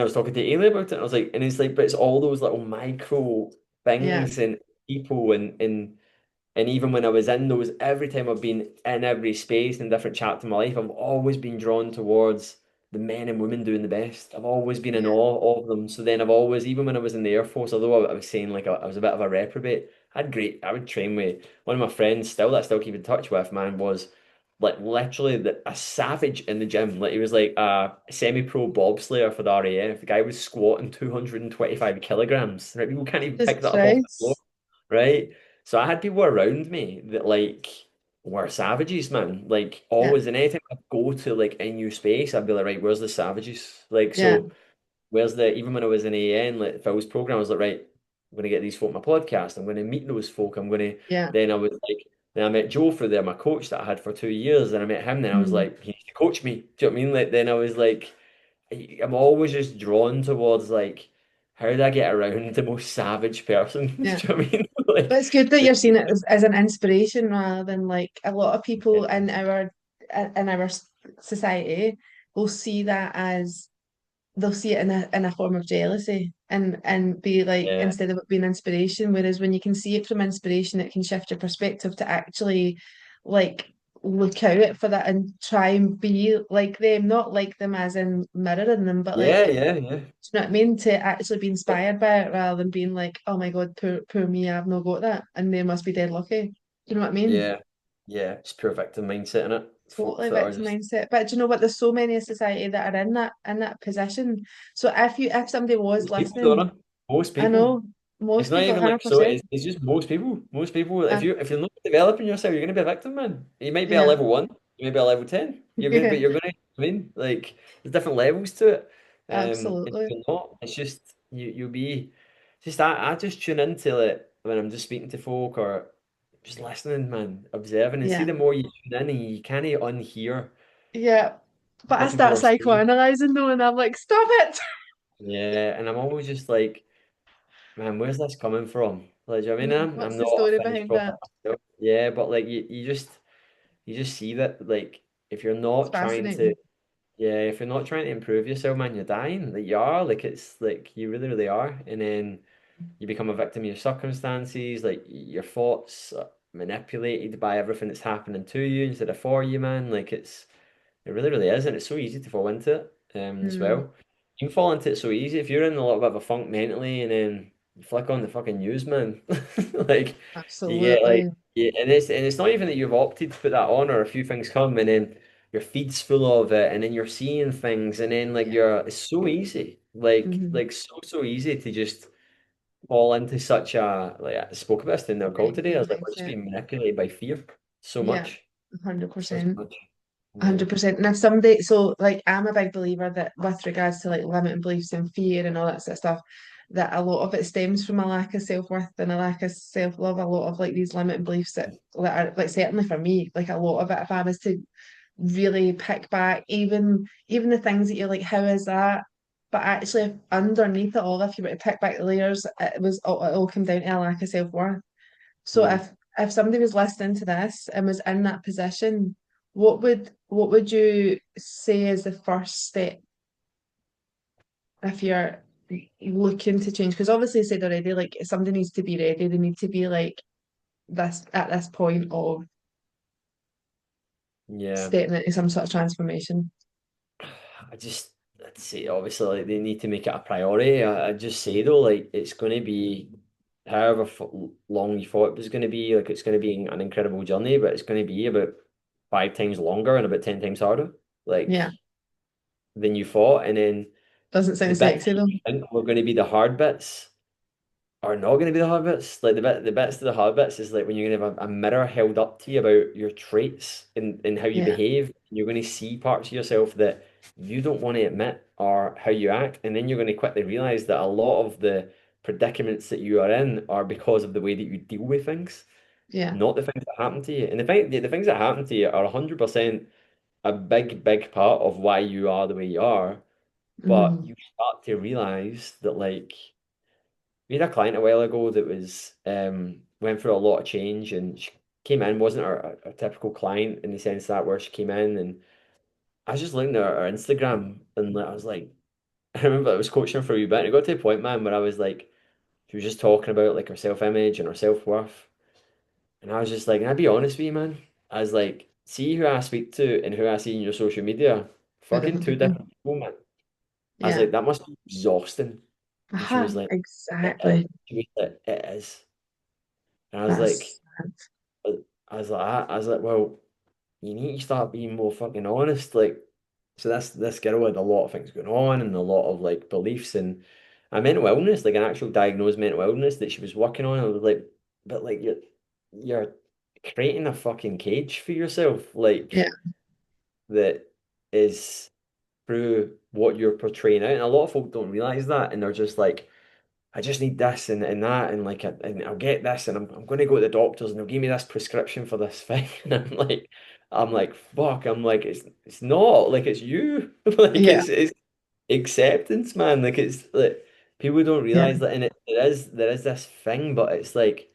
I was talking to Ailey about it, and I was like, and it's like, but it's all those little micro Yeah. things and people and even when I was in those, every time I've been in every space and different chapter of my life, I've always been drawn towards the men and women doing the best. I've always been in Yeah. awe of them. So then I've always, even when I was in the Air Force, although I was saying like I was a bit of a reprobate, I would train with one of my friends still that I still keep in touch with, man, was like literally a savage in the gym. Like he was like a semi-pro bobslayer for the RAF. The guy was squatting 225 kilograms. Right? People can't even Jesus pick that up off the floor, Christ. right? So I had people around me that like were savages, man. Like Yeah. always, and anytime I go to like a new space, I'd be like, right, where's the savages? Like, Yeah. so where's the even when I was in AN, like Phil's program, I was like, right, I'm gonna get these folk on my podcast. I'm gonna meet those folk. I'm gonna Yeah. then I was like then I met Joe through there, my coach that I had for 2 years, and I met him. Then I was Mm. like, he needs to coach me. Do you know what I mean? Like then I was like, I'm always just drawn towards like, how do I get around the most savage person? Do you Yeah. know what I mean? But Like, it's good that just you're seeing it as an inspiration rather than like a lot of yeah, people in our society will see that as they'll see it in a form of jealousy and be like yeah, instead of it being inspiration, whereas when you can see it from inspiration, it can shift your perspective to actually like look out for that and try and be like them, not like them as in mirroring them, but like, Yeah, do yeah, yeah. you know what I mean? To actually be inspired by it rather than being like, oh my God, poor me, I've not got that. And they must be dead lucky. Do you know what I mean? Yeah, yeah. It's pure victim mindset in it. Totally Folks that are victim just mindset. But do you know what? There's so many in society that are in that position. So if somebody was most people, don't listening, it? Most I people. know It's most not people, even like so. 100%. It's just most people. Most people. Uh, If you're not developing yourself, you're gonna be a victim, man. You might be a yeah, level one. You might be a level 10. But yeah, you're gonna. I mean, like there's different levels to it. And if absolutely. you're not, it's just you'll be. Just I just tune into it when I'm just speaking to folk or just listening, man, observing, and see Yeah, the more you tune in, and you can't unhear yeah. But I what people start are saying. psychoanalyzing though, and I'm like, stop it. Yeah, and I'm always just like. Man, where's this coming from? Like, do you know what I mean? I'm What's the not a story finished behind product that? myself. Yeah, but like you just see that like if you're It's not trying to fascinating. if you're not trying to improve yourself, man, you're dying. Like you are, like it's like you really, really are. And then you become a victim of your circumstances, like your thoughts are manipulated by everything that's happening to you instead of for you, man. Like it really, really is, and it's so easy to fall into it as Mm, well. You can fall into it so easy if you're in a little bit of a funk mentally, and then you flick on the fucking news, man. Like you get like, absolutely. yeah, and it's not even that you've opted to put that on, or a few things come, and then your feed's full of it, and then you're seeing things, and then like Yeah. it's so easy, like Hmm. like so easy to just fall into such a like I spoke about this in their call today. I Negative was like, we're just mindset. being manipulated by fear so Yeah, much, so 100%. much. Yeah. 100%. And if somebody, so like, I'm a big believer that with regards to like limiting beliefs and fear and all that sort of stuff, that a lot of it stems from a lack of self-worth and a lack of self-love. A lot of like these limiting beliefs that are like, certainly for me, like a lot of it, if I was to really pick back, even the things that you're like, how is that? But actually, underneath it all, if you were to pick back the layers, it all came down to a lack of self-worth. So Mm. if somebody was listening to this and was in that position, what would you say is the first step if you're looking to change? Because obviously you said already, like somebody needs to be ready. They need to be like this at this point of Yeah. stepping into some sort of transformation. I'd say obviously like they need to make it a priority. I'd just say though, like it's going to be however long you thought it was going to be, like it's going to be an incredible journey, but it's going to be about 5 times longer and about 10 times harder, like Yeah, than you thought. And then doesn't the sound bits sexy that though. you think were going to be the hard bits are not going to be the hard bits. Like the bits of the hard bits is like when you're going to have a mirror held up to you about your traits and how you Yeah, behave. You're going to see parts of yourself that you don't want to admit or how you act, and then you're going to quickly realize that a lot of the predicaments that you are in are because of the way that you deal with things, yeah. not the things that happen to you. And the things that happen to you are 100% a big, big part of why you are the way you are. But Hmm. you start to realize that like we had a client a while ago that was went through a lot of change, and she came in, wasn't a typical client in the sense that where she came in, and I was just looking at her Instagram, and like, I was like, I remember I was coaching her for a wee bit, and it got to a point, man, where I was like, she was just talking about like her self-image and her self-worth, and I was just like, and I'll be honest with you, man, I was like, see who I speak to and who I see in your social media, Two fucking different two people. different people, man. I was Yeah. like, that must be exhausting. And she was Aha, like, it is. exactly. She was like, it is. And I was like, That's I was like, well, you need to start being more fucking honest. Like, so this girl had a lot of things going on and a lot of like beliefs and a mental illness, like an actual diagnosed mental illness that she was working on. I was like, but like you're creating a fucking cage for yourself, like yeah, that is through what you're portraying out. And a lot of folk don't realize that, and they're just like, I just need this and that, and like, and I'll get this, and I'm going to go to the doctors, and they'll give me this prescription for this thing, and I'm like, fuck, I'm like, it's not like it's you, like yeah, it's acceptance, man, like it's like people don't yeah. realize that, and there is this thing, but it's like.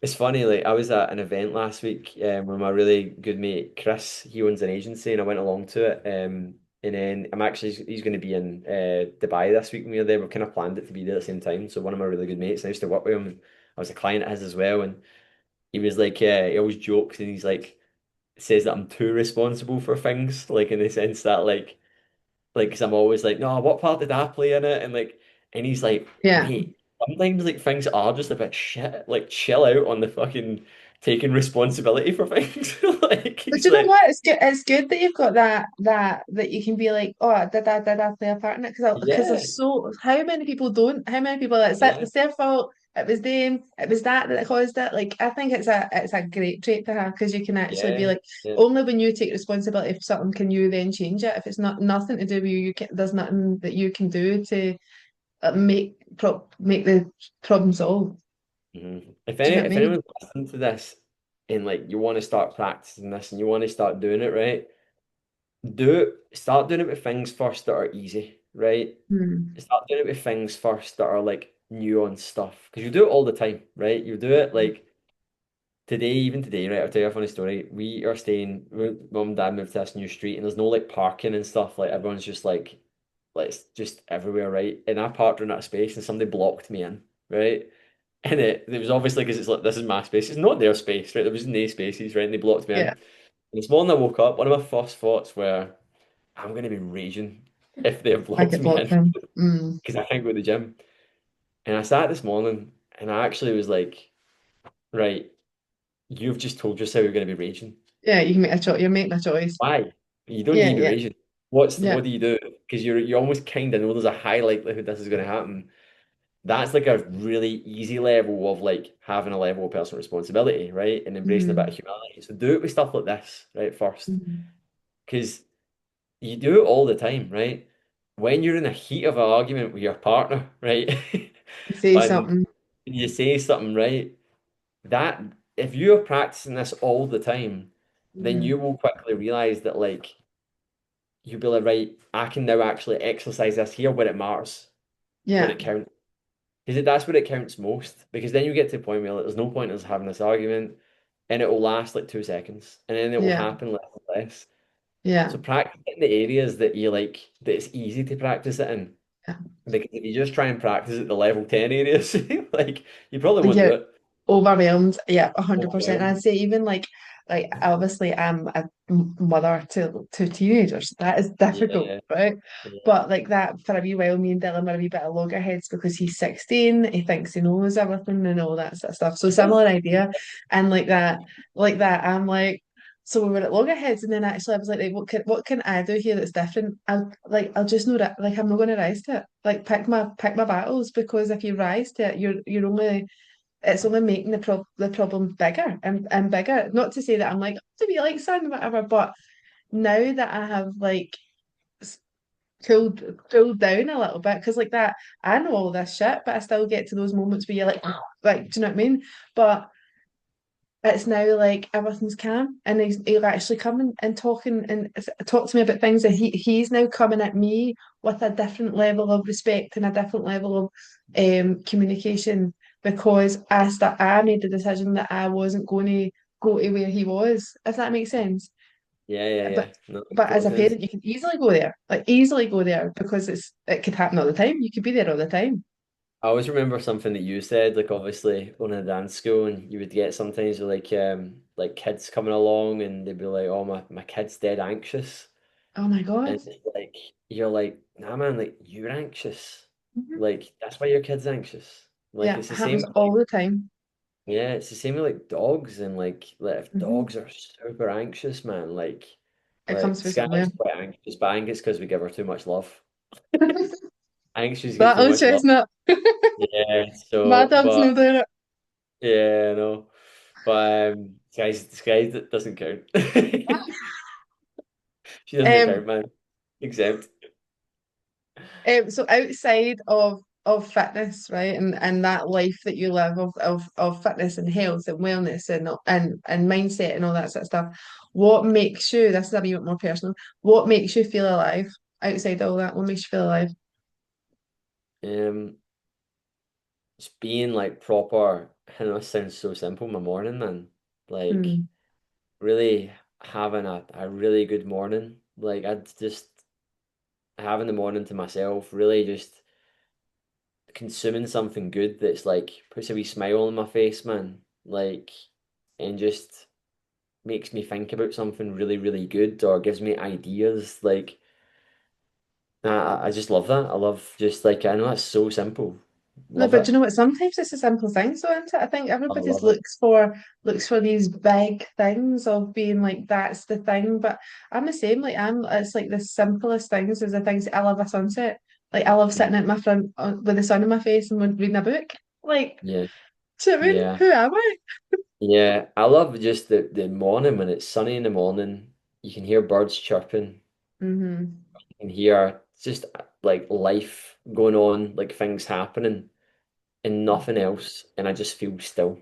It's funny, like I was at an event last week with my really good mate Chris. He owns an agency, and I went along to it. And then he's going to be in Dubai this week when we were there. We've kind of planned it to be there at the same time. So one of my really good mates, I used to work with him. And I was a client of his as well, and he was like, he always jokes, and he's like, says that I'm too responsible for things, like in the sense that like, because I'm always like, no, what part did I play in it? And he's like, Yeah. mate, sometimes like things are just a bit shit. Like, chill out on the fucking taking responsibility for things. Like, But he's you know like, what? It's good that you've got that you can be like, oh, did I play a part in it? Because yeah, there's so how many people don't? How many people it's like yeah, it's their fault. It was them. It was that caused it. Like I think it's a great trait to have because you can actually be yeah, like, yeah. only when you take responsibility for something can you then change it. If it's not nothing to do with you, there's nothing that you can do to make the problem solved. Do you know what I If mean? anyone's listening to this and like you want to start practicing this and you want to start doing it right, start doing it with things first that are easy, right? Hmm. Start doing it with things first that are like nuanced stuff. Because you do it all the time, right? You do it like today, even today, right? I'll tell you a funny story. Mum and dad moved to this new street and there's no like parking and stuff. Like everyone's just like it's just everywhere, right? And I parked in that space and somebody blocked me in, right? And it was obviously because it's like this is my space. It's not their space, right? There was no spaces, right? And they blocked me in. Yeah, And this morning I woke up, one of my first thoughts were, I'm gonna be raging if they have I blocked get me blocked in in. Mm. because I can't go to the gym. And I sat this morning and I actually was like, right, you've just told yourself you're gonna be raging. Yeah, you can make a choice. You're making a choice. Why? You don't need Yeah, to be yeah, raging. yeah. What do you do? Because you almost kind of know there's a high likelihood this is gonna happen. That's like a really easy level of like having a level of personal responsibility, right? And embracing a bit of Mm. humility. So do it with stuff like this, right? First. Mm. Because you do it all the time, right? When you're in the heat of an argument with your partner, right? You say And something. you say something, right? That if you're practicing this all the time, then Mm. you will quickly realize that like you'll be like, right, I can now actually exercise this here where it matters, where Yeah, it counts. Because that's where it counts most. Because then you get to a point where like, there's no point in us having this argument, and it will last like 2 seconds, and then it will yeah, happen less and less. yeah, So practice it in the areas that you like, that it's easy to practice it in. yeah. Because if you just try and practice at the level 10 areas, like you probably won't do Yeah, it. overwhelmed. Yeah, 100%. And Overwhelmed. I'd say even like obviously I'm a mother to teenagers. That is difficult, Yeah, right? yeah, But like that for a wee while, me and Dylan were a wee bit of loggerheads because he's 16, he thinks he knows everything and all that sort of stuff. So yeah, similar idea. And like that, I'm like, so we were at loggerheads, and then actually I was like, what can I do here that's different? I'll just know that like I'm not gonna rise to it. Like pick my battles, because if you rise to it, you're only it's only making the problem bigger and bigger. Not to say that I'm like to be like son whatever, but now that I have like s- cooled down a little bit, because like that I know all this shit, but I still get to those moments where you're like, do you know what I mean? But it's now like everything's calm, and he'll actually come and talk to me about things that he's now coming at me with a different level of respect and a different level of communication, because I made the decision that I wasn't going to go to where he was, if that makes sense. yeah. But No, but as total a sense. parent, you can easily go there, like easily go there, because it could happen all the time. You could be there all the time. I always remember something that you said, like obviously going to dance school and you would get sometimes with like kids coming along and they'd be like, oh my kid's dead anxious. Oh my God. And it's like you're like, nah man, like you're anxious. Mhm. Like that's why your kid's anxious. Like Yeah, it's it the same happens with, all like the time. yeah, it's the same with like dogs and like if Hmm. dogs are super anxious, man, It comes like from somewhere. Sky's quite anxious, but I think it's because we give her too much love. I think she's get That too old much love. chestnut. Yeah, My so dog's but no doing it. yeah, no. But Sky doesn't count. She doesn't Um, count, man. Exempt. so outside of fitness, right, and that life that you live of fitness and health and wellness and mindset and all that sort of stuff, what makes you, this is a wee bit more personal, what makes you feel alive outside all that? What makes you feel alive? Um, just being like proper, I know it sounds so simple, my morning, man. Like Hmm. really having a really good morning. Like I'd just having the morning to myself, really just consuming something good that's like puts a wee smile on my face, man. Like and just makes me think about something really, really good or gives me ideas. Like I just love that. I love just like I know that's so simple. No, Love but do it. you know what? Sometimes it's a simple thing, so isn't it? I think I everybody's love it. looks for these big things of being like that's the thing. But I'm the same. Like I'm, it's like the simplest things is the things. I love a sunset. Like I love Mm. sitting at my front with the sun in my face and reading a book. Like, Yeah, do you know what I mean? yeah, Who am I? yeah. I love just the morning when it's sunny in the morning. You can hear birds chirping. Mm-hmm. You can hear just like life going on, like things happening, and nothing else. And I just feel still.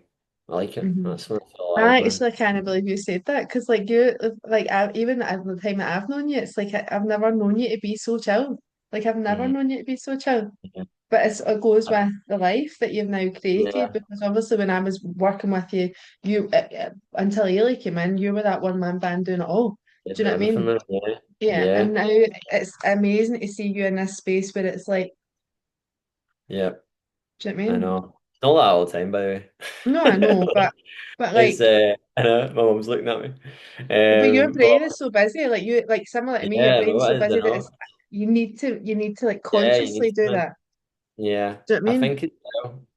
I like it. Mm-hmm. That's when I feel alive, I man. actually can't believe you said that because, like, even at the time that I've known you, it's like I've never known you to be so chill. Like, I've never Mm. known you to be so chill. Yeah, But it goes with the life that you've now created yeah. because obviously when I was working with you, until Ailey came in, you were that one man band doing it all. Did Do you know what I everything, mean? man. Yeah, Yeah, yeah, and now it's amazing to see you in this space where it's like, yeah. do you know what I I mean? know. Not that all the time, by the No, I know, way. but It's like, I know my mom's looking at me. but your But brain is so busy, like you, like similar to me, your yeah, brain's no, so it is busy that it's enough. you need to like Yeah, you need consciously to, do man. that. Yeah, Do you know what I I mean? think it,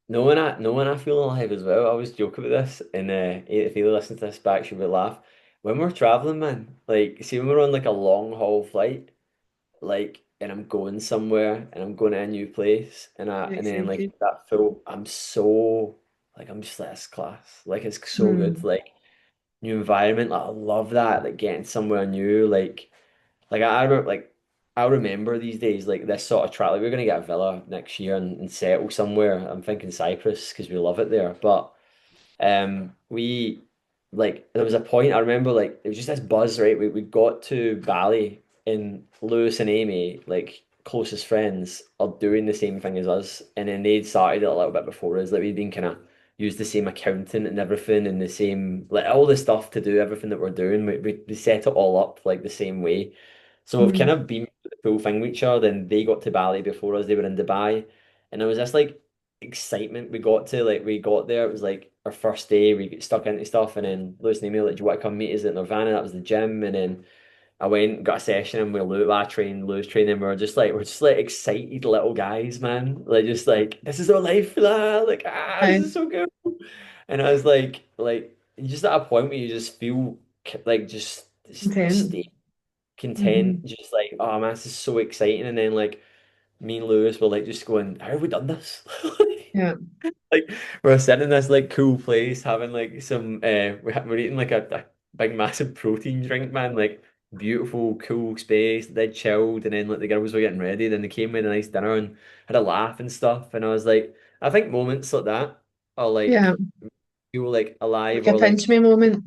knowing I feel alive as well. I always joke about this, and if you listen to this back, she would laugh. When we're traveling, man, like see when we're on like a long haul flight, like, and I'm going somewhere and I'm going to a new place, You're and then like excited. that full, I'm so like I'm just like this class, like it's so good, Hmm. like new environment, like I love that, like getting somewhere new, like I remember, like I remember these days, like this sort of track. Like we're gonna get a villa next year and settle somewhere. I'm thinking Cyprus because we love it there. But we like there was a point I remember like it was just this buzz, right? We got to Bali and Lewis and Amy, like closest friends, are doing the same thing as us, and then they'd started it a little bit before us. Like we'd been kind of used the same accountant and everything, and the same like all the stuff to do everything that we're doing. We set it all up like the same way. So we've kind Hmm. of been through the full thing with each other. Then they got to Bali before us. They were in Dubai, and there was this like excitement we got to. Like we got there, it was like our first day. We get stuck into stuff, and then Lewis and Amy were like, "Do you want to come meet us at Nirvana?" That was the gym, and then I went, got a session, and we Lewis, I trained, Lewis training. We're just like excited little guys, man. Like just like this is our life, lah. Like this Aye. is so good. And I was like just at a point where you just feel like just Content. stay content, Hmm. just like oh man, this is so exciting. And then like me and Lewis were like just going, how have we done this? Yeah. Like we're sitting in this like cool place having like some we're eating like a big massive protein drink, man, like beautiful cool space, they chilled, and then like the girls were getting ready, then they came with a nice dinner and had a laugh and stuff, and I was like I think moments like that are Yeah. like feel like alive Like a or pinch like me moment.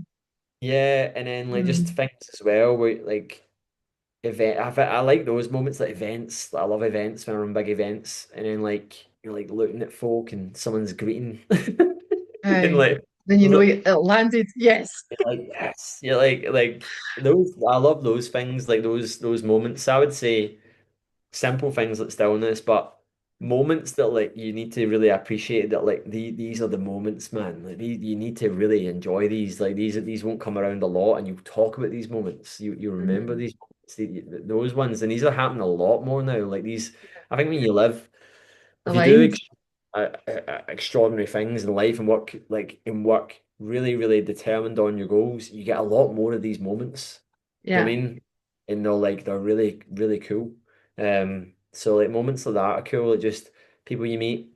yeah, and then like just Mm. things as well where like I like those moments like events. I love events when I'm in big events, and then like you're like looking at folk and someone's greeting, and Aye. like Then you know look, it landed. Yes. you're like yes, you're like those. I love those things, like those moments. I would say simple things like stillness, but moments that like you need to really appreciate that like these are the moments, man. Like you need to really enjoy these. Like these won't come around a lot, and you talk about these moments. You remember Mhm. these moments, those ones, and these are happening a lot more now. Like these, I think when you live, if you do Aligned. extraordinary things in life and work like in work really determined on your goals, you get a lot more of these moments. Do you know Yeah. what I mean? And they're really cool. So like moments like that are cool. Like just people you meet,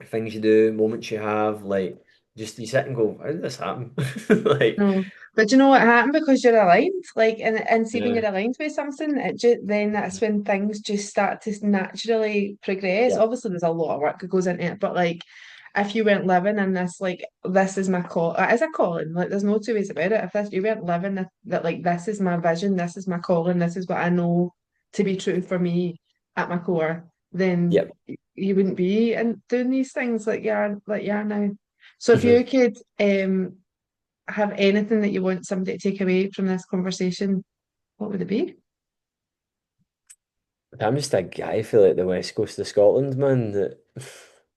things you do, moments you have, like just you sit and go, how did this happen? Like No. But do you know what happened? Because you're aligned. Like and see when yeah, you're aligned with something, it just then that's when things just start to naturally progress. yeah, Obviously there's a lot of work that goes into it, but like if you weren't living in this, like this is my call, it is a calling. Like there's no two ways about it. If this you weren't living that like this is my vision, this is my calling, this is what I know to be true for me at my core, then yep. you wouldn't be and doing these things like you are now. So if hmm you could have anything that you want somebody to take away from this conversation, what would it be? I'm just a guy for like the west coast of Scotland, man. That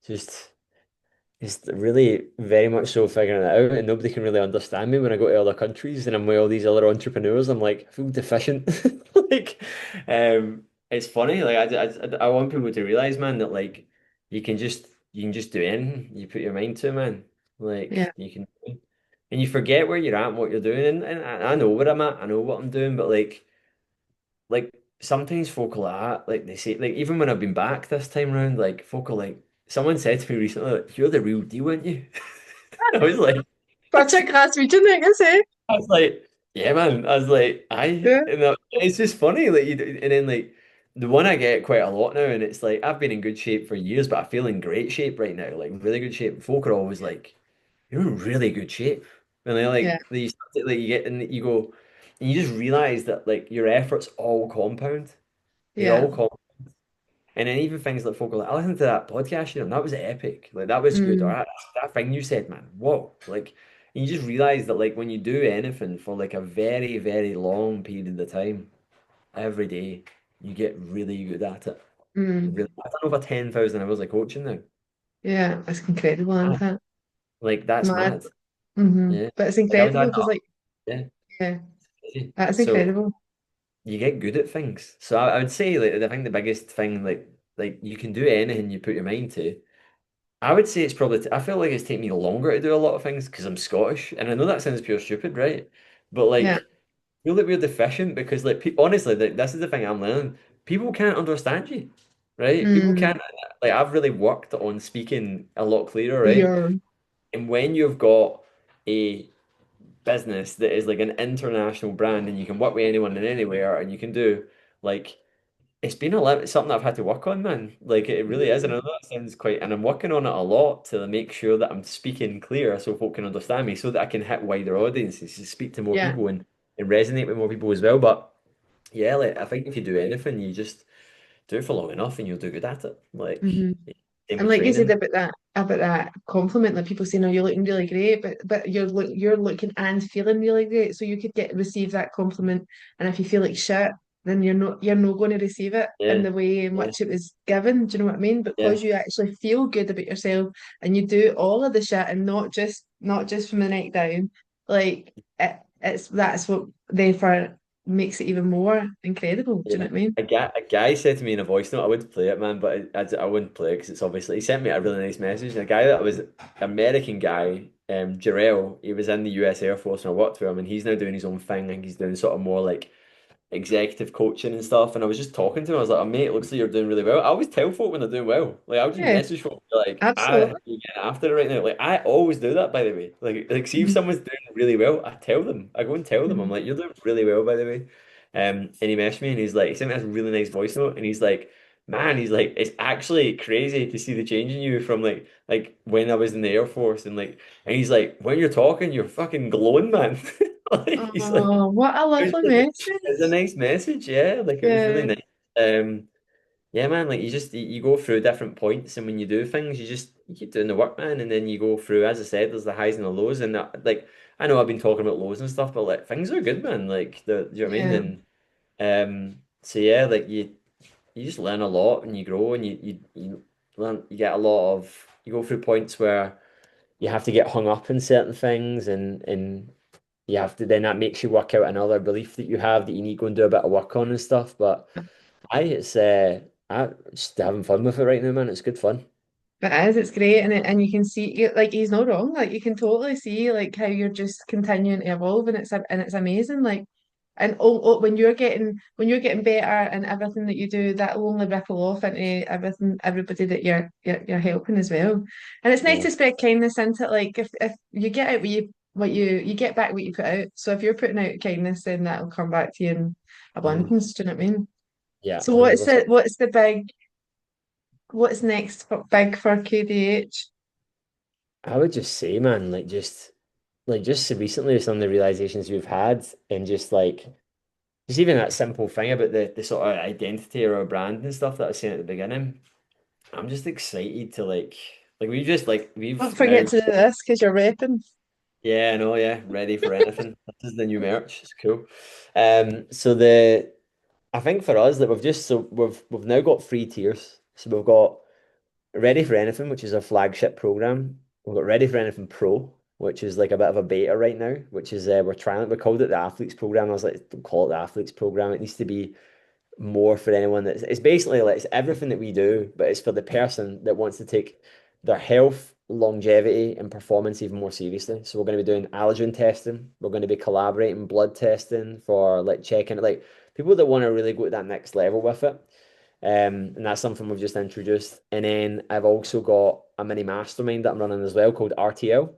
just It's really very much so figuring it out, and nobody can really understand me when I go to other countries and I'm with all these other entrepreneurs. I'm like, I feel deficient. Like, it's funny. Like, I want people to realize, man, that like you can just do anything you put your mind to, man. Yeah, Like, you can, and you forget where you're at and what you're doing. And I know where I'm at. I know what I'm doing, but like sometimes folk like that, like they say, like even when I've been back this time round, like folk are like, someone said to me recently, like, "You're the real deal, aren't you?" I was like, such a class region, I can say. I was like, "Yeah, man." I was like, Yeah, It's just funny, like, and then like the one I get quite a lot now, and it's like I've been in good shape for years, but I feel in great shape right now, like really good shape. Folk are always like, "You're in really good shape," and they yeah, like they start to, like you get and you go, and you just realize that like your efforts all compound. They yeah. all compound. And then even things like folk are like, I listened to that podcast, that was epic. Like that was good. Or Mm, that thing you said, man, whoa. Like and you just realize that like when you do anything for like a very, very long period of time, every day, you get really good at it. mm. Really, I've done over 10,000 hours of coaching now. Yeah, it's incredible, isn't Mad. it? Like that's Mad. mad. Hmm. Yeah. But it's Like I was incredible adding because, up. like, Yeah. yeah, Crazy. that's So incredible. you get good at things. So I would say like I think the biggest thing like you can do anything you put your mind to. I would say it's probably, I feel like it's taken me longer to do a lot of things because I'm Scottish. And I know that sounds pure stupid, right? But Yeah. like, I feel like we're deficient because, like, pe honestly, like, this is the thing I'm learning. People can't understand you, right? People Mm. can't, like, I've really worked on speaking a lot clearer, right? You're, And when you've got a business that is like an international brand and you can work with anyone and anywhere and you can do, like, it's been a lot, it's something I've had to work on, man. Like it really is, and I know that sounds quite, and I'm working on it a lot to make sure that I'm speaking clear so folk can understand me, so that I can hit wider audiences, to speak to more yeah. people and resonate with more people as well. But yeah, like I think if you do anything, you just do it for long enough, and you'll do good at it. Like Hmm. same And with like you said training. about that compliment, like people saying, "Oh, you're looking really great," but you're looking and feeling really great. So you could get receive that compliment, and if you feel like shit, then you're not going to receive it in Yeah, the way in yeah, which it was given. Do you know what I mean? yeah. Because you actually feel good about yourself and you do all of the shit and not just from the neck down. Like it's that's what therefore makes it even more incredible. Do you know Yeah, what I mean? a guy said to me in a voice note, I wouldn't play it, man, but I wouldn't play it because it's obviously, he sent me a really nice message. A guy that was American guy, Jarrell, he was in the US Air Force and I worked with him and he's now doing his own thing. I think he's doing sort of more like executive coaching and stuff. And I was just talking to him. I was like, oh, mate, it looks like you're doing really well. I always tell folk when they're doing well. Like, I'll just Yeah, message folk like, I absolutely. you getting after it right now. Like, I always do that, by the way. See if Mhm, someone's doing really well, I tell them. I go and tell them. I'm mhm. like, you're doing really well, by the way. And he messaged me and he's like, he sent me this really nice voice note and he's like, man, he's like, it's actually crazy to see the change in you from like when I was in the Air Force and he's like, when you're talking, you're fucking glowing, man. Like he's like. Oh, what a It was lovely like it's a message. nice message, yeah. Like it was really Yeah, nice. Yeah, man. Like you go through different points, and when you do things, you keep doing the work, man. And then you go through, as I said, there's the highs and the lows, and like I know I've been talking about lows and stuff, but like things are good, man. Like you know what I yeah, mean? And so yeah, like you just learn a lot, and you grow, and you learn, you get a lot of, you go through points where you have to get hung up in certain things, and you have to then that makes you work out another belief that you have that you need to go and do a bit of work on and stuff. But I just having fun with it right now, man. It's good fun. it is. It's great, and you can see like he's not wrong. Like you can totally see like how you're just continuing to evolve, and it's amazing. Like, and when you're getting better and everything that you do, that will only ripple off into everybody that you're helping as well. And it's nice Yeah. to spread kindness into it. Like if you get out what you get back what you put out. So if you're putting out kindness, then that'll come back to you in Mm. abundance. Do you know what I mean? Yeah, So what's 100%. the what's the big what's next for big for KDH? I would just say, man, like just recently some of the realizations we've had and just even that simple thing about the sort of identity or a brand and stuff that I was saying at the beginning. I'm just excited to Don't we've now. forget to do this because you're repping. Yeah, I know, yeah. Ready for anything. This is the new merch. It's cool. So the I think for us that we've now got three tiers. So we've got Ready for Anything, which is our flagship program. we've got Ready for Anything Pro, which is like a bit of a beta right now, which is we're trying. We called it the athletes program. I was like, don't call it the athletes program. It needs to be more for anyone that's it's basically like it's everything that we do, but it's for the person that wants to take their health, longevity, and performance even more seriously. So we're going to be doing allergen testing. We're going to be collaborating blood testing for like checking like people that want to really go to that next level with it. And that's something we've just introduced. And then I've also got a mini mastermind that I'm running as well called RTL.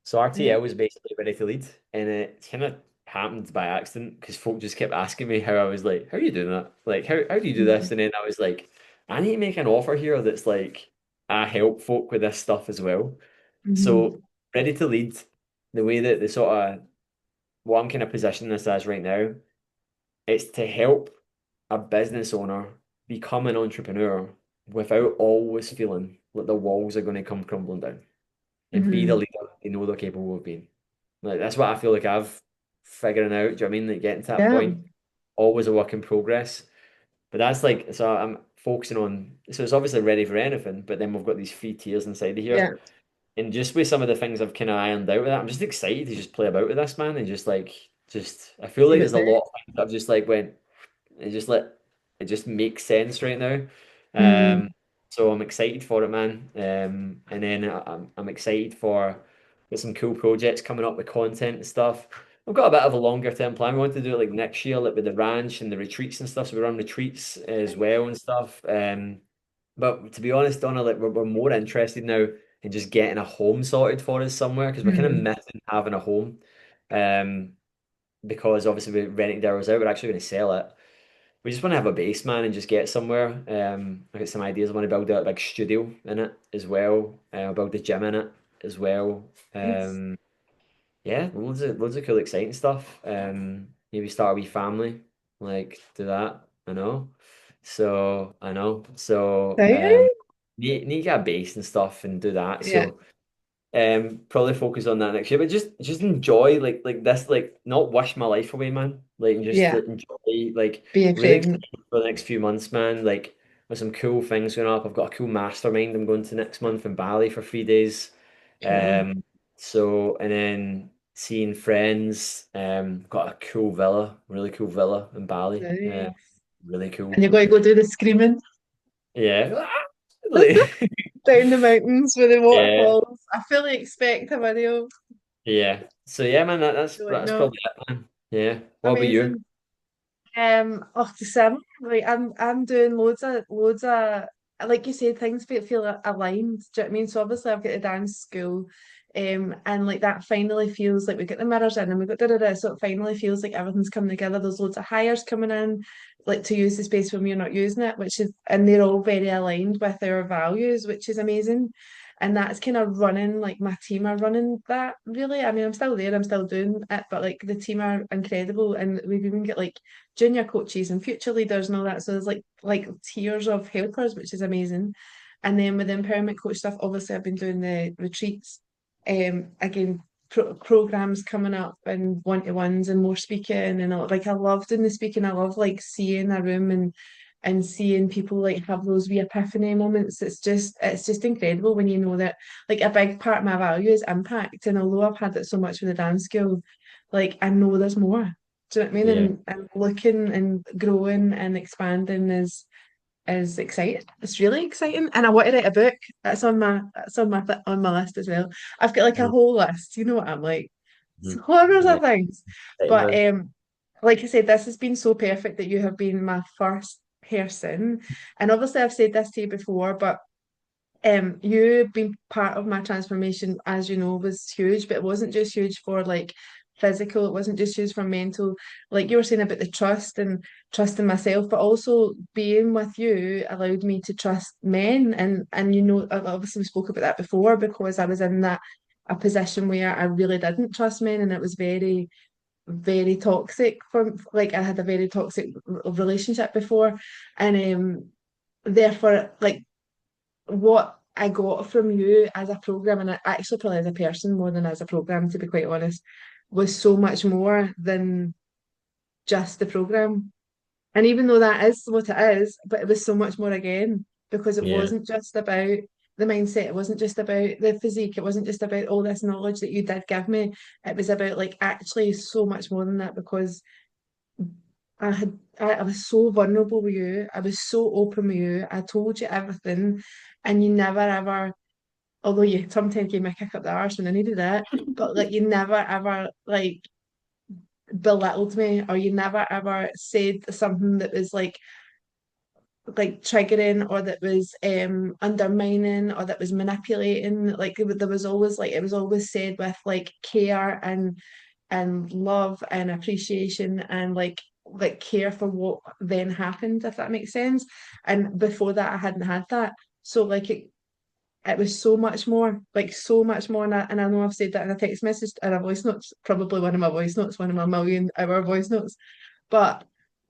So RTL was basically Ready to Lead, and it kind of happened by accident because folk just kept asking me how I was like, how are you doing that? Like, how do you do this? And then I was like, I need to make an offer here that's like, I help folk with this stuff as well. Mm-hmm. So Ready to Lead, the way that the sort of what I'm kind of positioning this as right now, it's to help a business owner become an entrepreneur without always feeling like the walls are going to come crumbling down and be the Mm-hmm. leader they know they're capable of being. Like that's what I feel like I've figuring out. Do you know what I mean? Like getting to that Yeah. point, always a work in progress. But that's like so I'm focusing on so it's obviously Ready for Anything, but then we've got these three tiers inside of here. Yeah. And just with some of the things I've kind of ironed out with that, I'm just excited to just play about with this man and just like just I feel See like what's there's a lot next. of things that I've just like went it just let it just makes sense right now. Mm-hmm. So I'm excited for it, man. And then I'm excited for there's some cool projects coming up with content and stuff. I've got a bit of a longer term plan. We want to do it like next year, like with the ranch and the retreats and stuff. So we run retreats as well and stuff. But to be honest, Donna, like we're more interested now in just getting a home sorted for us somewhere because we're kind of Mm-hmm. missing having a home. Um, because obviously we're renting ours out, we're actually going to sell it. We just want to have a base, man, and just get somewhere. I got some ideas. I want to build a big studio in it as well. Build a gym in it as well. Nice. Yeah, loads of cool, exciting stuff. Maybe start a wee family, like do that. I know. So I know. So Exciting. need to get a base and stuff and do that. Yeah. So probably focus on that next year, but just enjoy like this, like not wish my life away, man. Like and just Yeah. like, enjoy, like Being really present. excited for the next few months, man. Like there's some cool things going up. I've got a cool mastermind I'm going to next month in Bali for 3 days. Cool. Um, so and then seeing friends. Got a cool villa, really cool villa in Bali. Nice. Really And cool. you're going to go do the screaming Yeah, like, down the mountains with the yeah. waterfalls. I fully expect a video. Yeah. So yeah, man, Like, that's no, probably it, man. Yeah. What about you? amazing. Off the sim, like I'm doing loads of like you said, things feel aligned. Do you know what I mean? So obviously I've got a dance school, and like that finally feels like we got the mirrors in and we got da. So it finally feels like everything's coming together. There's loads of hires coming in, like to use the space when we're not using it, which is and they're all very aligned with our values, which is amazing. And that's kind of running like my team are running that really. I mean, I'm still there, I'm still doing it, but like the team are incredible, and we've even got like junior coaches and future leaders and all that. So there's like tiers of helpers, which is amazing. And then with the empowerment coach stuff, obviously I've been doing the retreats. Again, programs coming up and one-to-ones and more speaking and all. Like I love doing the speaking. I love like seeing a room and seeing people like have those wee epiphany moments. It's just incredible when you know that like a big part of my value is impact. And although I've had it so much with the dance school, like I know there's more. Do you know what I mean? Yeah. And looking and growing and expanding is exciting. It's really exciting. And I want to write a book. That's on my list as well. I've got like a Mhm. whole list. You know what I'm like? Mhm. Hundreds Yeah. of things. Exciting, But man. like I said, this has been so perfect that you have been my first person. And obviously I've said this to you before, but you being part of my transformation, as you know, was huge, but it wasn't just huge for like physical, it wasn't just huge for mental, like you were saying about the trust and trusting myself, but also being with you allowed me to trust men. And you know, obviously we spoke about that before because I was in that a position where I really didn't trust men, and it was very, very toxic for like I had a very toxic relationship before. And therefore like what I got from you as a program, and actually probably as a person more than as a program, to be quite honest, was so much more than just the program. And even though that is what it is, but it was so much more again because it Yeah. wasn't just about the mindset. It wasn't just about the physique. It wasn't just about all this knowledge that you did give me. It was about like actually so much more than that because I was so vulnerable with you. I was so open with you. I told you everything, and you never ever, although you sometimes gave me a kick up the arse when I needed it, but like you never ever like belittled me, or you never ever said something that was like triggering, or that was undermining, or that was manipulating. Like there was always like it was always said with like care and love and appreciation and like care for what then happened, if that makes sense. And before that I hadn't had that. So like it was so much more, like so much more. And I know I've said that in a text message and a voice notes, probably one of my voice notes, one of my million hour voice notes. But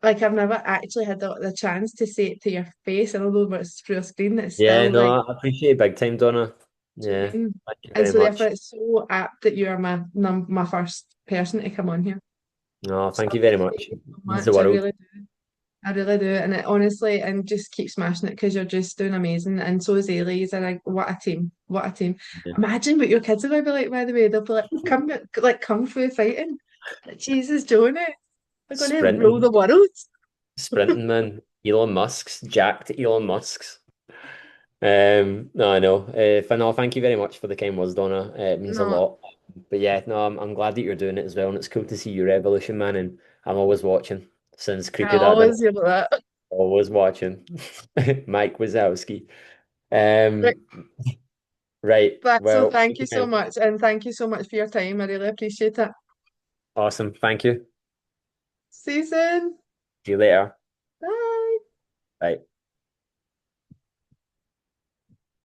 like I've never actually had the chance to say it to your face. And although it's through a screen, it's Yeah, still no, like, I appreciate it big time, Donna. do you know Yeah, what I mean? thank you And very so therefore much. it's so apt that you are my first person to come on here. No, So I thank you very appreciate much. you It so means the much. I world. really do. I really do. And it honestly, and just keep smashing it because you're just doing amazing. And so is Ailey's. And what a team. What a team. Yeah. Imagine what your kids are going to be like, by the way. They'll be like kung fu fighting. Like, Jesus, Jonah. They're going to rule Sprinting, the world. sprinting, man. Elon Musk's, jacked Elon Musk's. No, I know. No, thank you very much for the kind words, Donna. It means a No, lot. But yeah, no, I'm glad that you're doing it as well, and it's cool to see your evolution, man. And I'm always watching since I Creepy Dad did it. always hear about that. Always watching. Mike Wazowski. Right. Um, right. But so Well, thank thank you you, so man. much. And thank you so much for your time. I really appreciate it. Awesome. Thank you. See you soon. See you later. Bye. Bye.